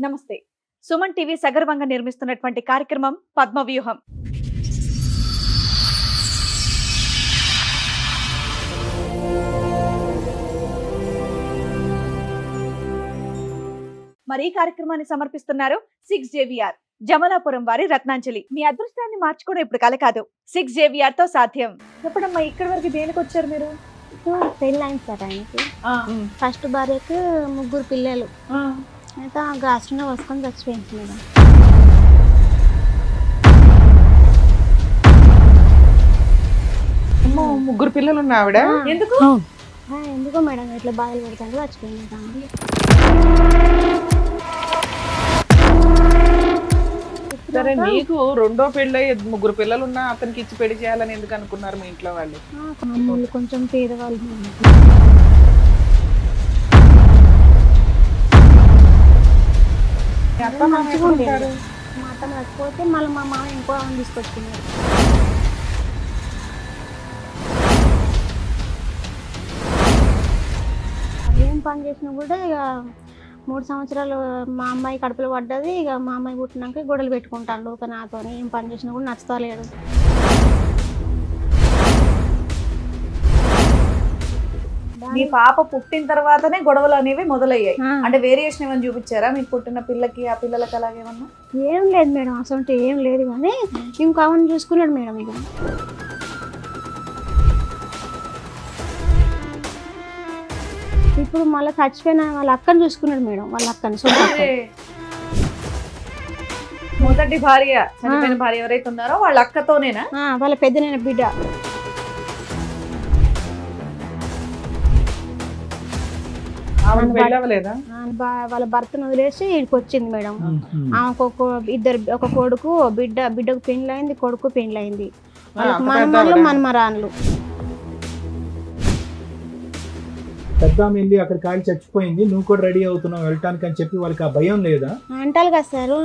నమస్తే. సుమన్ టీవీ సగర్వంగా నిర్మిస్తున్నటువంటి కార్యక్రమం పద్మవ్యూహం. మరి ఈ కార్యక్రమాన్ని సమర్పిస్తున్నారు 6JVR జమలాపురం వారి రత్నాంజలి. మీ అదృష్టాన్ని మార్చుకోవడం ఇప్పుడు కల కాదు, 6JVR తో సాధ్యం. చెప్పడమ్మా, ఇక్కడి వరకు దేనికి వచ్చారు మీరు? పెళ్ళైంది సార్ ఆయనకి. ఫస్ట్ భార్యకు 3 పిల్లలు. అయితే గాస్ట్రోనే వసుకొని చచ్చిపోయింది మేడం. ముగ్గురు పిల్లలు ఉన్న ఆవిడ ఎందుకో మేడం ఇట్లా బాధలు పెడతాను చచ్చిపోయింది. సరే, నీకు రెండో పెళ్ళి 3 పిల్లలు ఉన్నా అతనికి ఇచ్చి పెళ్లి చేయాలని ఎందుకు అనుకున్నారు మీ ఇంట్లో వాళ్ళు? అమ్మోళ్ళు కొంచెం పేదవాళ్ళు. మా అత్త మర్చిపోతే మళ్ళీ మా మామ ఇంకో ఆమె తీసుకొచ్చుకున్నారు. ఏం పని చేసినా కూడా ఇక 3 సంవత్సరాలు మా అమ్మాయి కడుపులో పడ్డది. ఇక మా అమ్మాయి పుట్టినాక గొడవలు పెట్టుకుంటాడు. ఒక నాతో ఏం పని చేసినా కూడా నచ్చుతలేడు. మీ పాప పుట్టిన తర్వాతనే గొడవలు అనేవి మొదలయ్యాయి. అంటే వేరియేషన్ ఏమైనా చూపించారా మీకు పుట్టిన పిల్లకి ఆ పిల్లలకి అలాగేమన్నా? ఏం లేదు మేడం, అసలు ఏం లేదు. కానీ ఇంకో ఆమెను చూసుకున్నాడు మేడం. ఇక ఇప్పుడు మళ్ళీ చచ్చిపోయిన వాళ్ళ అక్కని చూసుకున్నాడు మేడం. వాళ్ళ అక్కని మొదటి భార్య చనిపోయిన భార్య ఎవరైతే ఉన్నారో వాళ్ళ అక్కతోనేనా? వాళ్ళ పెద్దనైన బిడ్డ. వాళ్ళ భర్తను వదిలేసి ఇక్కడికి వచ్చింది మేడం. ఆమెకు ఒక కొడుకు బిడ్డకు పెండ్లైంది, కొడుకు పెండ్లైంది. మనమరాళ్ళు మనమరాన్లు. పెద్ద వెళ్ళి అక్కడ కాలి చచ్చిపోయింది, నువ్వు కూడా రెడీ అవుతున్నావు వెళ్ళటానికి అని చెప్పి వాళ్ళకి ఆ భయం లేదా? అంటారు కదా సార్,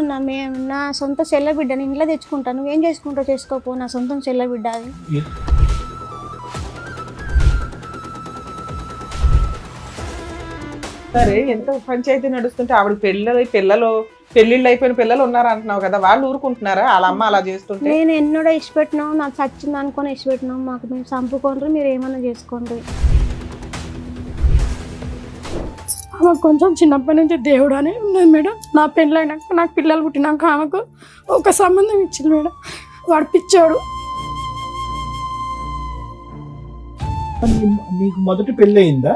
నా సొంత చెల్ల బిడ్డ నేను ఇంట్లో తెచ్చుకుంటాను, నువ్వేం చేసుకుంటావు చేసుకోపో, నా సొంతం చెల్ల బిడ్డ అది. సరే, ఎంత పంచాయతీ నడుస్తుంటే ఆవిడ పెళ్ళిళ్ళు అయిపోయిన పిల్లలు ఉన్నారు అంటున్నావు కదా, వాళ్ళు ఊరుకుంటున్నారా వాళ్ళ అమ్మ అలా చేస్తుంటే? నేను ఎన్నడో ఇష్టపెట్టినావు, నాకు చచ్చింది అనుకుని ఇష్టపెట్టినావు, మాకు మేము చంపుకోండి, మీరు ఏమన్నా చేసుకోండి. ఆమెకు కొంచెం చిన్నప్పటి నుంచి దేవుడు అని ఉన్నది మేడం. నా పెళ్ళైనాక నాకు పిల్లలు పుట్టినాక ఆమెకు ఒక సంబంధం ఇచ్చింది మేడం. వాడు పిచ్చోడు. నీకు మొదటి పెళ్ళి అయిందా?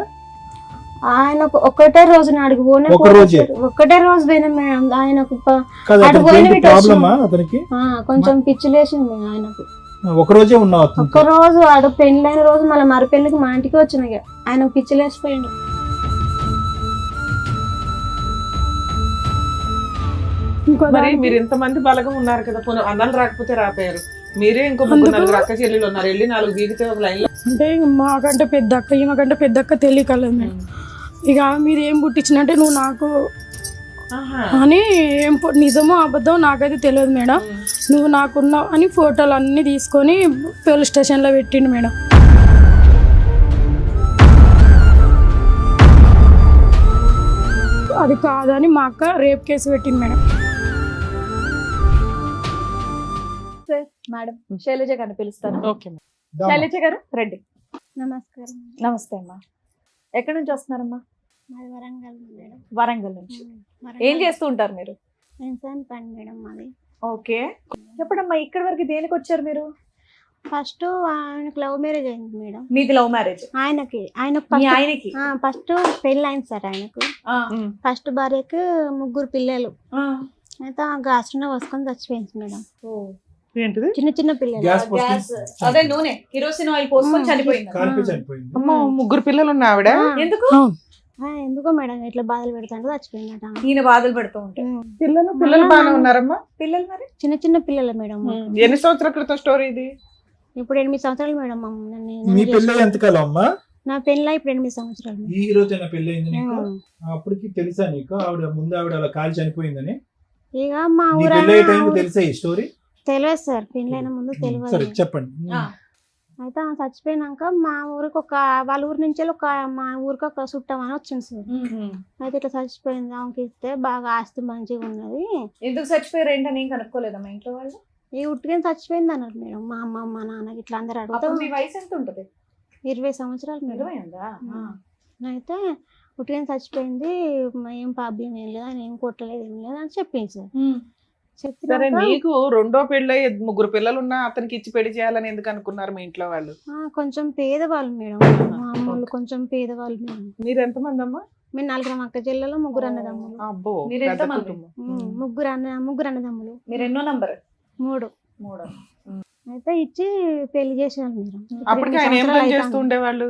ఆయనకు ఒకటే రోజు నాడుగు పోయినా, ఒకటే రోజు పోయినా మేడం. ఆయనకు కొంచెం పిచ్చి లేచింది ఆయనకు. ఒక రోజే ఉన్నావు? ఒక రోజు ఆడు పెళ్ళైన రోజు మళ్ళీ మరి పెళ్ళికి మా ఇంటికి వచ్చినాయి. ఆయనకు పిచ్చి లేచిపోయింది. మరి మీరు ఇంతమంది బలగం ఉన్నారు కదా, అన్నలు రాకపోతే రాపోయారు, మీరే ఇంకో 3 అక్క చెల్లెలు ఉన్నారు, వెళ్ళి 4 దిగితే ఒక లైన్ లో. అంటే మాకంటే పెద్ద అక్క, ఈమెకంటే పెద్ద అక్క తెలియకలేదు మేడం. ఇక మీరు ఏం పుట్టించినట్టే నువ్వు నాకు అని, ఏం నిజమో అబద్ధం నాకైతే తెలియదు మేడం. నువ్వు నాకున్నావు అని ఫోటోలు అన్నీ తీసుకొని పోలీస్ స్టేషన్లో పెట్టిండు మేడం. అది కాదని మా అక్క రేప్ కేసు పెట్టింది మేడం. మేడం, శైలజ గారిని పిలుస్తాను. శైలజ గారు రండి. నమస్కారం. నమస్తే అమ్మా. ఎక్కడి నుంచి వస్తున్నారమ్మా? వరంగల్ మేడం. వరంగల్ నుంచి. ఏం చేస్తూ ఉంటారు మీరు? పని మేడం మాది. ఓకే, చెప్పడమ్మా, ఇక్కడి వరకు దేనికి వచ్చారు మీరు? ఫస్ట్ ఆయనకు లవ్ మ్యారేజ్ అయింది మేడం. మీది లవ్ మ్యారేజ్? ఆయనకి ఫస్ట్ పెళ్ళి అయింది సార్. ఆయనకు ఫస్ట్ భార్యకు 3 పిల్లలు. అయితే గాస్ట్రోనే వసుకొని చచ్చిపోయింది మేడం. చిన్న చిన్న పిల్లలు. అదే నూనె కిరోసిన్ ఆయిల్ పోసుకొని చనిపోయింది. 3 పిల్లలు ఉన్న ఆవిడ ఎందుకో మేడం ఇట్లా బాధలు పెడతాడు చచ్చిపోయిందట. ఈయన బాధలు పెడుతూ ఉంటాయి. పిల్లలు బాగానే ఉన్నారమ్మా? పిల్లలు మరి చిన్న చిన్న పిల్లలు మేడం. ఎన్ని సంవత్సరాల క్రితం స్టోరీ ఇది? ఇప్పుడు 8 సంవత్సరాలు మేడం. మీ పెళ్ళి ఎంతకాలం అమ్మా? నా పెళ్ళి ఇప్పుడు 8 సంవత్సరాలు. ఈ రోజైనా పెళ్ళి అయింది నీకు? అప్పటికి తెలుసా నీకు ఆవిడ అలా కాలి చనిపోయిందని? ఇక మా ఊరు తెలుసా ఈ స్టోరీ? తెలియదు సార్, పెళ్ళైన ముందు తెలియదు. చెప్పండి. అయితే ఆమె చచ్చిపోయినాక మా ఊరికి వాళ్ళ ఊరి నుంచి మా ఊరికి ఒక చుట్టం అని వచ్చింది సార్. అయితే ఇట్లా చచ్చిపోయింది, ఆమెకి ఇస్తే బాగా ఆస్తి మంచిగా ఉన్నది, ఎందుకు చచ్చిపోయారు ఏంటని ఏం కనుక్కోలేదా మా ఇంట్లో వాళ్ళు? ఈ ఉట్టిగా చచ్చిపోయింది అన్నారు మేడం. మా అమ్మ మా నాన్నకి ఇట్లా అందరు అడుగుతాం. అప్పుడు మీ వయసు ఎంత ఉంటది? 20 సంవత్సరాలు మేడం. 20 ఉందా? అయితే ఉట్టిగా చచ్చిపోయింది, ఏం ప్రాబ్లం ఏం లేదు, ఆయన ఏం కొట్టలేదు ఏం లేదు అని చెప్పింది సార్. సరే, చెప్పినాక నీకు రెండో పెళ్ళై 3 పిల్లలు ఉన్నా అతనికి ఇచ్చి పెళ్లి చేయాలని ఎందుకు అనుకున్నారు మీ ఇంట్లో వాళ్ళు? కొంచెం పేదవాళ్ళు మేడం, మా అమ్మోళ్ళు కొంచెం పేదవాళ్ళు మేడం. మీరు ఎంతమంది అమ్మా? మేము 4 అక్క చెల్లెలు, 3 అన్నదమ్ములు. అబ్బో, మీరు పెద్ద ఎంతమంది? కుటుంబం. ముగ్గురు అన్నదమ్ములు. మీరు ఎన్నో నంబర్? 3. 3. అయితే ఇచ్చి పెళ్లి చేసేవాళ్ళు మేడం. అప్పటికి ఆయన ఏం పని చేస్తూ ఉండేవాళ్ళు?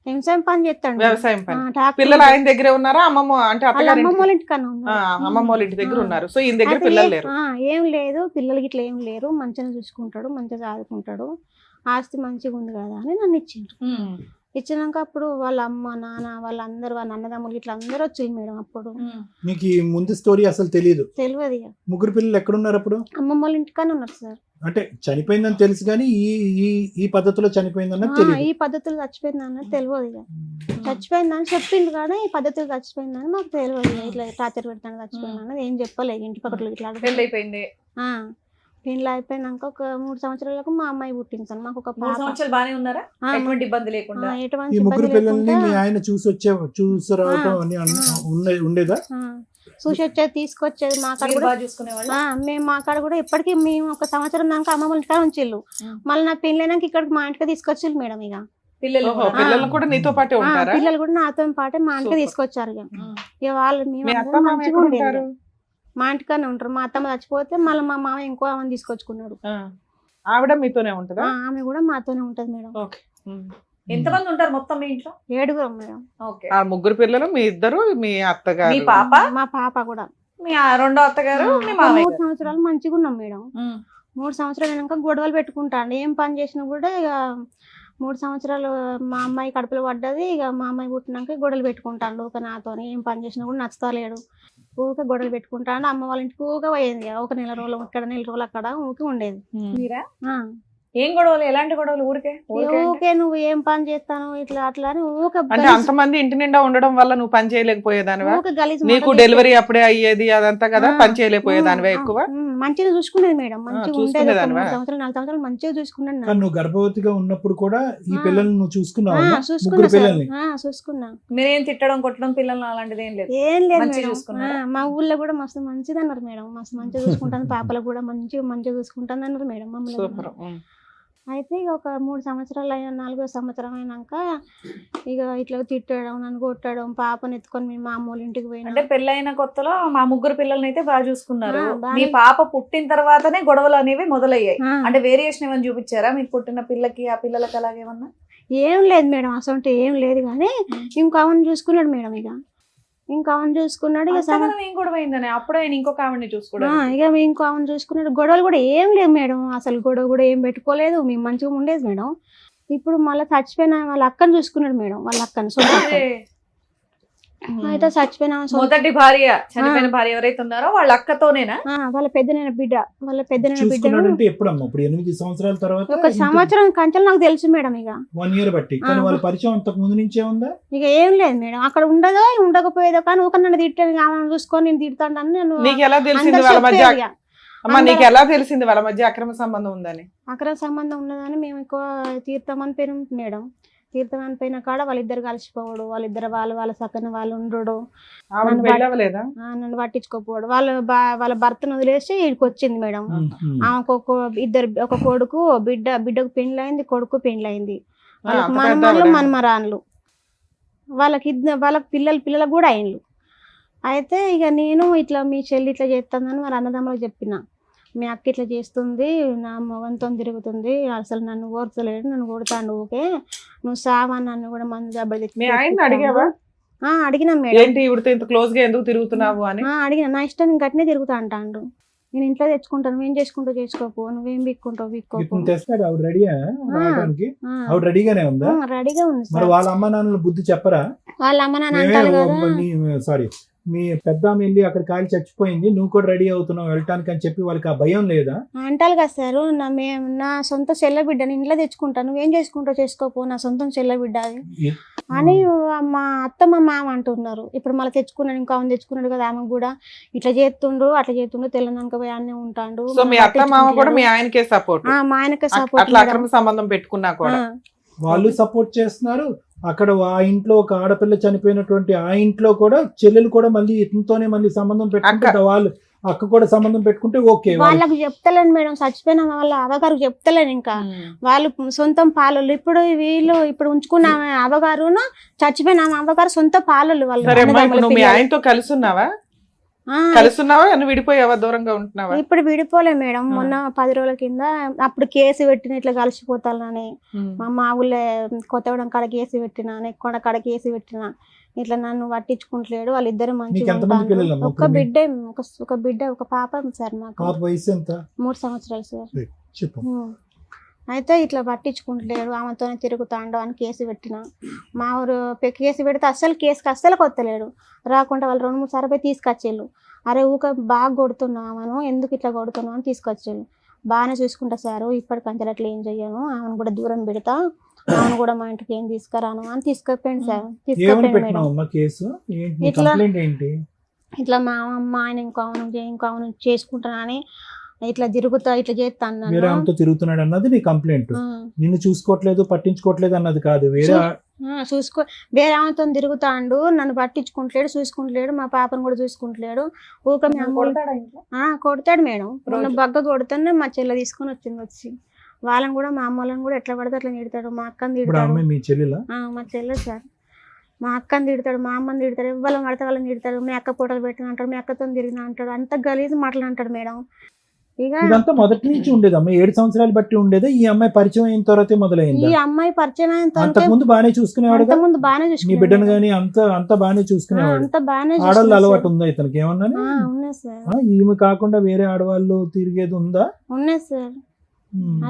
వ్యవసాయం పని చేస్తాడు. వ్యవసాయం పని. ట్రాక్టర్ పిల్లలు ఆయన దగ్గరే ఉన్నారా? అమ్మమ్మ అంటే వాళ్ళ అత్తగారి అమ్మమ్మ వాళ్ళ ఇంటికన్నా ఉన్నారు. అమ్మమ్మ వాళ్ళ ఇంటి దగ్గర ఉన్నారు. సో ఈయన దగ్గర అయితే పిల్లలు లేరు. ఏం లేదు, పిల్లలకి ఇట్లా ఏం లేరు, మంచిగా చూసుకుంటాడు, మంచిగా చదువుకుంటాడు, ఆస్తి మంచిగా ఉంది కదా అని నన్ను ఇచ్చిండ్రు. ఇచ్చినాక అప్పుడు వాళ్ళ అమ్మ నాన్న వాళ్ళందరూ వాళ్ళ అన్నదమ్ములు ఇట్లా అందరూ వచ్చింది మేడం. అప్పుడు నీకు ఈ ముందు స్టోరీ అసలు తెలియదు? తెలియదు. ఇక 3 పిల్లలు ఎక్కడున్నారు అప్పుడు? అమ్మమ్మ వాళ్ళ ఇంటికన్నా ఉన్నారు సార్. అంటే చనిపోయిందని తెలుసు కానీ ఈ ఈ ఈ పద్ధతిలో చనిపోయిందన్నది ఈ తెలియదు. పద్ధతులు చచ్చిపోయిందని తెలియదు. ఇక చచ్చిపోయిందని చెప్పింది కానీ ఈ పద్ధతులు చచ్చిపోయిందని మాకు తెలియదు. ఇట్లా టార్చర్ పెడతాను చచ్చిపోయిందని ఏం చెప్పలేదు. ఇంటి పక్కన ఇట్లా పెళ్లి అయిపోయింది. పెళ్ళి అయిపోయినాక ఒక 3 సంవత్సరాలకు మా అమ్మాయి పుట్టింది సార్. మాకు ఒక 3 పాప. సంవత్సరాలు బానే ఉన్నారా? ఎటువంటి ఇబ్బంది లేకుండా? ఎటువంటి ఈ 3 ఇబ్బంది పిల్లల్ని లేకుండా మీ ఆయన చూసి రావటం అని ఉండేదా? చూసి వచ్చేది తీసుకొచ్చేది. మా కాడ మీరు కూడా బాగా చూసుకునేవాళ్ళా? మేము మా కాడ కూడా ఎప్పటికీ మేము ఒక సంవత్సరం దాకా అమ్మమ్మ ఇంటికాడ ఉంచిళ్ళు. మళ్ళీ నా పెళ్ళైనాక ఇక్కడికి మా ఇంటికి తీసుకొచ్చిళ్ళు మేడం. ఇక పిల్లలు ఓహో, పిల్లలు కూడా నీతో పాటే ఉంటారా? పిల్లలు కూడా నాతో పాటే మా ఇంటికి సూపర్. తీసుకొచ్చారు. ఇక వాళ్ళు మీ మేము అత్త మామ మంచిగా ఎక్కడ ఉండేది. ఉంటారు? మా ఇంటికనే ఉంటారు. మా అత్తమ్మ చచ్చిపోతే మళ్ళీ మా మామ ఇంకో ఆమెను తీసుకొచ్చుకున్నాడు. ఆవిడ మీతోనే ఉంటుందా? ఆమె కూడా మాతోనే ఉంటది మేడం. ఓకే. ఎంతమంది ఉంటారు మొత్తం మీ ఇంట్లో? 7 మేడం. ఓకే. ఆ 3 పిల్లలు, మీ ఇద్దరు, మీ అత్తగారు. మీ పాప, మా పాప కూడా. మీ రెండో అత్తగారు, మీ ఒక మామయ్య 3 సంవత్సరాలు మంచిగా ఉన్నాం మేడం. 3 సంవత్సరాలు అయినాక గొడవలు పెట్టుకుంటాను. ఏం పని చేసినా కూడా ఇక 3 సంవత్సరాలు మా అమ్మాయి కడుపులో పడ్డది. ఇక మా అమ్మాయి పుట్టినాక గొడవలు పెట్టుకుంటాను. ఊక నాతో ఏం పని చేసినా కూడా నచ్చుతలేడు. ఊక గొడవలు పెట్టుకుంటాను. అమ్మ వాళ్ళ ఇంటికి ఊక పోయేది. ఒక నెల రోజులు ఇక్కడ, నెల రోజులు అక్కడ ఊక ఉండేది. మీరా? ఏం గొడవలు? ఎలాంటి గొడవలు? ఊరికే ఊకే నువ్వు ఏం పని చేస్తాను ఇట్లా అట్లా అని ఊక అంటే అంతమంది ఇంటి నిండా ఉండడం వల్ల నువ్వు పని చేయలేకపోయేదానివా? ఊక గలీజ్ నీకు మాటలు డెలివరీ అప్పుడే అయ్యేది అదంతా కదా, పని చేయలేకపోయేదానివా ఎక్కువ? మంచిగా చూసుకునేది మేడం. మంచిగా ఉండేది. ఒక చూసుకునేదానివా? 3 సంవత్సరాలు 4 సంవత్సరాలు మంచిగా చూసుకున్నాను. కానీ నువ్వు గర్భవతిగా ఉన్నప్పుడు కూడా ఈ పిల్లల్ని నువ్వు చూసుకున్నావు? చూసుకున్నా 3 పిల్లల్ని చూసుకున్నా. మీరేం తిట్టడం కొట్టడం పిల్లలు అలాంటిది ఏం లేదు? ఏం లేదు మంచిగా మేడం. చూసుకున్నారా? మా ఊళ్ళో కూడా మస్తు మంచిది అన్నారు మేడం. మస్తు మంచిగా చూసుకుంటాను. పాపలకు కూడా మంచిగా చూసుకుంటాను అన్నారు మేడం మమ్మల్ని. సూపర్. అయితే ఇక ఒక 3 సంవత్సరాలు అయినా 4వ సంవత్సరం అయినాక ఇక ఇట్లా తిట్టడం, నన్ను కొట్టడం, పాపను ఎత్తుకొని మేము మా అమ్మోళ్ళ ఇంటికి పోయినా. అంటే పెళ్ళైన కొత్తలో మా 3 పిల్లల్ని అయితే బాగా చూసుకున్నారు. బాగా. మీ పాప పుట్టిన తర్వాతనే గొడవలు అనేవి మొదలయ్యాయి. ఆ, అంటే వేరియేషన్ ఏమైనా చూపించారా మీకు పుట్టిన పిల్లకి ఆ పిల్లలకి అలాగేమన్నా? ఏం లేదు మేడం, అసలు ఏం లేదు. కానీ ఇంకా ఆమెను చూసుకున్నాడు మేడం. ఇంకా ఆమెను చూసుకున్నాడు. ఇక అంతగానం ఏం గొడవ అయిందని అప్పుడే ఆయన ఇంకొక ఆవిడని చూసుకోవడం. ఇక ఇంకో ఆమెను చూసుకున్నాడు. గొడవలు కూడా ఏం లేవు మేడం. అసలు గొడవ కూడా ఏం పెట్టుకోలేదు. మేము మంచిగా ఉండేది మేడం. ఇప్పుడు మళ్ళీ చచ్చిపోయిన వాళ్ళ అక్కను చూసుకున్నాడు మేడం. వాళ్ళ అక్కను సొంత అక్క. అయితే చచ్చిపోయిన ఆమె మొదటి భార్య, చనిపోయిన భార్య ఎవరైతే ఉన్నారో వాళ్ళ అక్కతోనేనా? వాళ్ళ పెద్దనైన బిడ్డ, వాళ్ళ పెద్దనైన బిడ్డను చూసుకున్నాడంటే ఎప్పుడమ్మా? ఇప్పుడు 8 సంవత్సరాల తర్వాత? ఒక సంవత్సరం కంచెలు నాకు తెలుసు మేడం. ఇక 1 ఇయర్ బట్టి. కానీ వాళ్ళ పరిచయం అంతకు ముందు నుంచే ఉందా? ఇక ఏం లేదు మేడం. అక్కడ ఉండదో ఉండకపోయేదో కానీ ఊక నన్ను తిట్టాను. ఆమెను చూసుకొని నేను తిడతాను. నేను నీకు ఎలా తెలిసింది అందరూ వాళ్ళ మధ్య? చెప్పేది ఇక. అమ్మా, నీకు ఎలా తెలిసింది వాళ్ళ మధ్య అక్రమ సంబంధం ఉందని? అక్రమ సంబంధం ఉన్నదని మేము ఎక్కువ తీర్థమని పేరు మేడం. తీర్థం అనిపోయిన కాడ వాళ్ళిద్దరు కలిసిపోవడు, వాళ్ళిద్దరు వాళ్ళ సక్కన వాళ్ళు ఉండడు, ఆవిడ పెళ్ళి అవ్వలేదా? నన్ను పట్టించుకోపోవడు. వాళ్ళ భర్తను వదిలేసి ఇక్కడికి వచ్చింది మేడం. ఆమెకు ఒక కొడుకు బిడ్డకు పెండ్లైంది, కొడుకు పెండ్లైంది. వాళ్ళకి అంత మనమరాళ్ళు పెద్ద మనమరాన్లు, వాళ్ళకి పిల్లలకు కూడా అయిండ్లు. అయితే ఇక నేను ఇట్లా మీ చెల్లి ఇట్లా చేస్తుందని వాళ్ళ అన్నదమ్ములకు చెప్పిన. మీ అక్క ఇట్లా చేస్తుంది, నా మొగంతో తిరుగుతుంది, అసలు నన్ను ఓర్చలేడు, నన్ను కొడతాడు, ఊకే నువ్వు సావా, నన్ను కూడా మందు దెబ్బలు మీ ఆయన అడిగావా? అడిగినా మేడం. ఏంటి ఇవిడితో ఇంత క్లోజ్ గా ఎందుకు తిరుగుతున్నావు అని? అడిగిన. నా ఇష్టం నేను గట్టినే తిరుగుతా అంటాడు. నేను ఇంట్లో తెచ్చుకుంటాను, నువ్వేం చేసుకుంటూ చేసుకోపో, నువ్వేం బిక్కుంటావు బిక్కోపో. తెస్తాడు. ఆవిడ రెడీయా రావడానికి? ఆవిడ రెడీగానే ఉందా? రెడీగా ఉంది మరి సార్. వాళ్ళ అమ్మ నాన్నలు బుద్ధి చెప్పరా? వాళ్ళ అమ్మ నాన్న అంటారు కదా. సారీ, మీ పెద్ద వెళ్ళి అక్కడ కాలి చచ్చిపోయింది, నువ్వు కూడా రెడీ అవుతున్నావు వెళ్ళటానికి అని చెప్పి వాళ్ళకి ఆ భయం లేదా? అంటారు కదా సార్, నా సొంత చెల్ల బిడ్డ నేను ఇంట్లో తెచ్చుకుంటాను, నువ్వేం చేసుకుంటావు చేసుకోపో, నా సొంతం చెల్ల బిడ్డ అది అని మా అత్త మా మామ అంటున్నారు. ఇప్పుడు మళ్ళీ తెచ్చుకున్నాడు, ఇంకా ఆమె తెచ్చుకున్నాడు కదా, ఆమె కూడా ఇట్లా చేస్తుండ్రు అట్లా చేస్తుండ్రు, తెలంగాణ పోయి అన్నీ ఉంటాడు. సో మీ అత్త మామ కూడా మీ ఆయనకే సపోర్ట్, మా ఆయనకే సపోర్ట్, అట్లా అక్రమ సంబంధం పెట్టుకున్నా కూడా వాళ్ళు సపోర్ట్ చేస్తున్నారు. అక్కడ ఆ ఇంట్లో ఒక ఆడపిల్ల చనిపోయినటువంటి ఆ ఇంట్లో కూడా చెల్లెలు కూడా మళ్ళీ ఇతనితోనే మళ్ళీ సంబంధం పెట్టుకుంటే వాళ్ళు అక్క కూడా సంబంధం పెట్టుకుంటే ఓకే. వాళ్ళకి చెప్తలేను మేడం, చచ్చిపోయిన వాళ్ళ అవగారు చెప్తలేను, ఇంకా వాళ్ళు సొంతం పాలలు. ఇప్పుడు వీళ్ళు ఇప్పుడు ఉంచుకున్న అవగారును చచ్చిపోయిన అవగారు సొంత పాలలు వాళ్ళు. మీ ఆయనతో కలిసి ఉన్నావా? కలుస్తున్నావా విడిపోయావా, దూరంగా ఉంటున్నావా? ఇప్పుడు విడిపోలే మేడం, మొన్న 10 రోజుల కింద అప్పుడు కేసు పెట్టిన ఇట్లా కలిసిపోతానని, మా ఊళ్ళో కొత్తగూడెం కాడ కేసు పెట్టిన, నెక్కొండ కాడ కేసు పెట్టిన, ఇట్లా నన్ను పట్టించుకుంటలేడు. వాళ్ళిద్దరు మంచిగా ఉంటారు. ఒక బిడ్డ ఒక పాప సార్, మాకు 3 సంవత్సరాలు సార్. అయితే ఇట్లా పట్టించుకుంటలేడు, ఆమెతోనే తిరుగుతాండు అని కేసు పెట్టిన. మా ఊరు కేసు పెడితే అస్సలు కేసుకి అస్సలు కొత్తలేడు, రాకుండా వాళ్ళు 2-3 సార్లు పోయి తీసుకొచ్చేళ్ళు. అరే ఊక బాగా కొడుతున్నావు ఆమెను, ఎందుకు ఇట్లా కొడుతున్నావు అని తీసుకొచ్చేళ్ళు. బాగానే చూసుకుంటా సారు, ఇప్పటికంటే అట్లా ఏం చెయ్యను, ఆమెను కూడా దూరం పెడతా, ఆమెను కూడా మా ఇంటికి ఏం తీసుకురాను అని తీసుకెళ్ళిపోయింది సార్. ఇట్లా మా అమ్మ ఆయన ఇంకో చేసుకుంటానని ఇట్లా తిరుగుతా ఇట్లా చేస్తాను, వేరే ఆమెతో తిరుగుతున్నాడు అన్నది నీ కంప్లైంట్. నిన్ను చూసుకోవట్లేదు పట్టించుకోవట్లేదు అన్నది కాదు, వేరే ఆమెతో తిరుగుతాండు, నన్ను పట్టించుకుంటలేడు, చూసుకుంటలేడు, మా పాపను కూడా చూసుకుంటలేడు. ఊక కొడతాడు మేడం. మొన్న బగ్గ కొడుతానే మా చెల్లె తీసుకొని వచ్చి వాళ్ళని కూడా మా అమ్మలను కూడా ఎట్లా పడితే అట్లా తిడతాడు. మా అక్కని తిడతాడు, మా చెల్లె సార్, మా అక్కని తిడతాడు, మా అమ్మని తిడతాడు, ఎవరు పడితే వాళ్ళని తిడతాడు. మీ అక్క పూటలు పెట్టిన అంటాడు, మీ అక్కతో తిరిగిన అంటాడు, అంత గలీజ్ మాటలు అంటాడు మేడం. ఇదంతా మొదటి నుంచి ఉండేదమ్మా, 7 సంవత్సరాలు బట్టి ఉండేదా? ఈ అమ్మాయి పరిచయం అయిన తర్వాతే మొదలైంది? ఈ అమ్మాయి పరిచయం అయిన తర్వాత ముందు బాగానే చూసుకునేవాడు, ముందు బాగానే నీ బిడ్డను గానీ అంత బాగానే చూసుకునేవాడు. ఆడవాళ్ళు అలవాటు ఉందా ఇతనికి ఏమన్నా? ఉన్నాయి సార్. ఈమె కాకుండా వేరే ఆడవాళ్ళు తిరిగేది ఉందా? ఉన్నాయి సార్,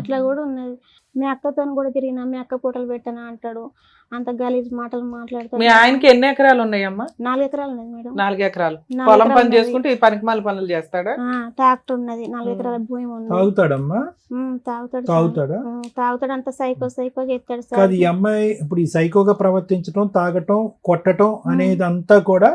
అట్లా కూడా ఉన్నది. మీ అక్కతో కూడా తిరిగినా, మీ అక్క పూటలు పెట్టనా అంటాడు, అంత గలీజ్ మాటలు మాట్లాడతాడు. మీ ఆయనకి ఎన్ని ఎకరాలు ఉన్నాయమ్మా? 4 ఎకరాలు ఉన్నాయి మేడం. 4 ఎకరాలు పొలం పని చేసుకుంటే ఈ పనికిమాల పనులు చేస్తాడా? ట్రాక్టర్ ఉన్నది, 4 ఎకరాల భూమి ఉంది. తాగుతాడమ్మా? తాగుతాడు, అంత సైకో చేస్తాడు సార్. కాదు, ఈ అమ్మాయి ఇప్పుడు ఈ సైకోగా ప్రవర్తించడం, తాగటం, కొట్టడం అనేది అంతా కూడా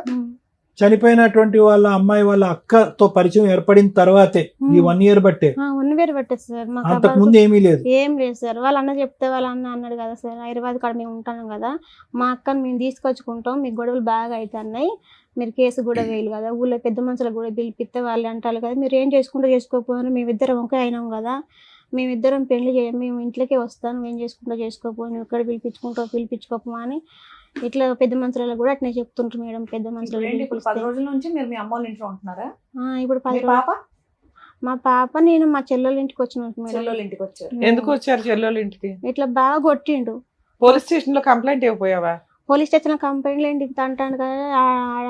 చనిపోయినటువంటి వాళ్ళ అమ్మాయి వాళ్ళ అక్కతో పరిచయం ఏర్పడిన తర్వాతే, ఈ 1 ఇయర్ బట్టే? 1 ఇయర్ బట్టే సార్. అంతకు ముందు ఏమీ లేదు? ఏం లేదు సార్. వాళ్ళ అన్న చెప్తే వాళ్ళ అన్న అన్నాడు కదా సార్, హైదరాబాద్ కాడ మేము ఉంటాం కదా, మా అక్కని మేము తీసుకొచ్చుకుంటాం, మీకు గొడవలు బాగా అవుతున్నాయి, మీరు కేసు కూడా వేయలు కదా, ఊళ్ళో పెద్ద మనుషులు కూడా పిలిపిస్తే వాళ్ళు అంటారు కదా, మీరు ఏం చేసుకుంటూ చేసుకోకపోయినా మేమిద్దరం ఒకే అయినాం కదా, మేమిద్దరం పెళ్లి చేయం, మేము ఇంట్లోకే వస్తాను, ఏం చేసుకుంటూ చేసుకోకపోయి ఇక్కడ పిలిపించుకోపో అని ఇట్లా పెద్ద మనుషులలో కూడా అట్నే చెప్తుంటారు మేడం. పెద్ద మనుషులు 10 రోజుల నుంచి మీరు మీ అమ్మ వాళ్ళ ఇంట్లో ఉంటున్నారా? ఇప్పుడు 10 రోజులు. మా పాప నేను మా చెల్లెళ్ళ ఇంటికి వచ్చిన మేడం. ఇంటికి వచ్చారు. ఎందుకు వచ్చారు చెల్లెళ్ళ ఇంటికి? ఇట్లా బాగా కొట్టిండు. పోలీస్ స్టేషన్ లో కంప్లైంట్ ఇవ్వపోయావా? పోలీస్ స్టేషన్ లో కంప్లైంట్ ఇంత అంటాను కదా,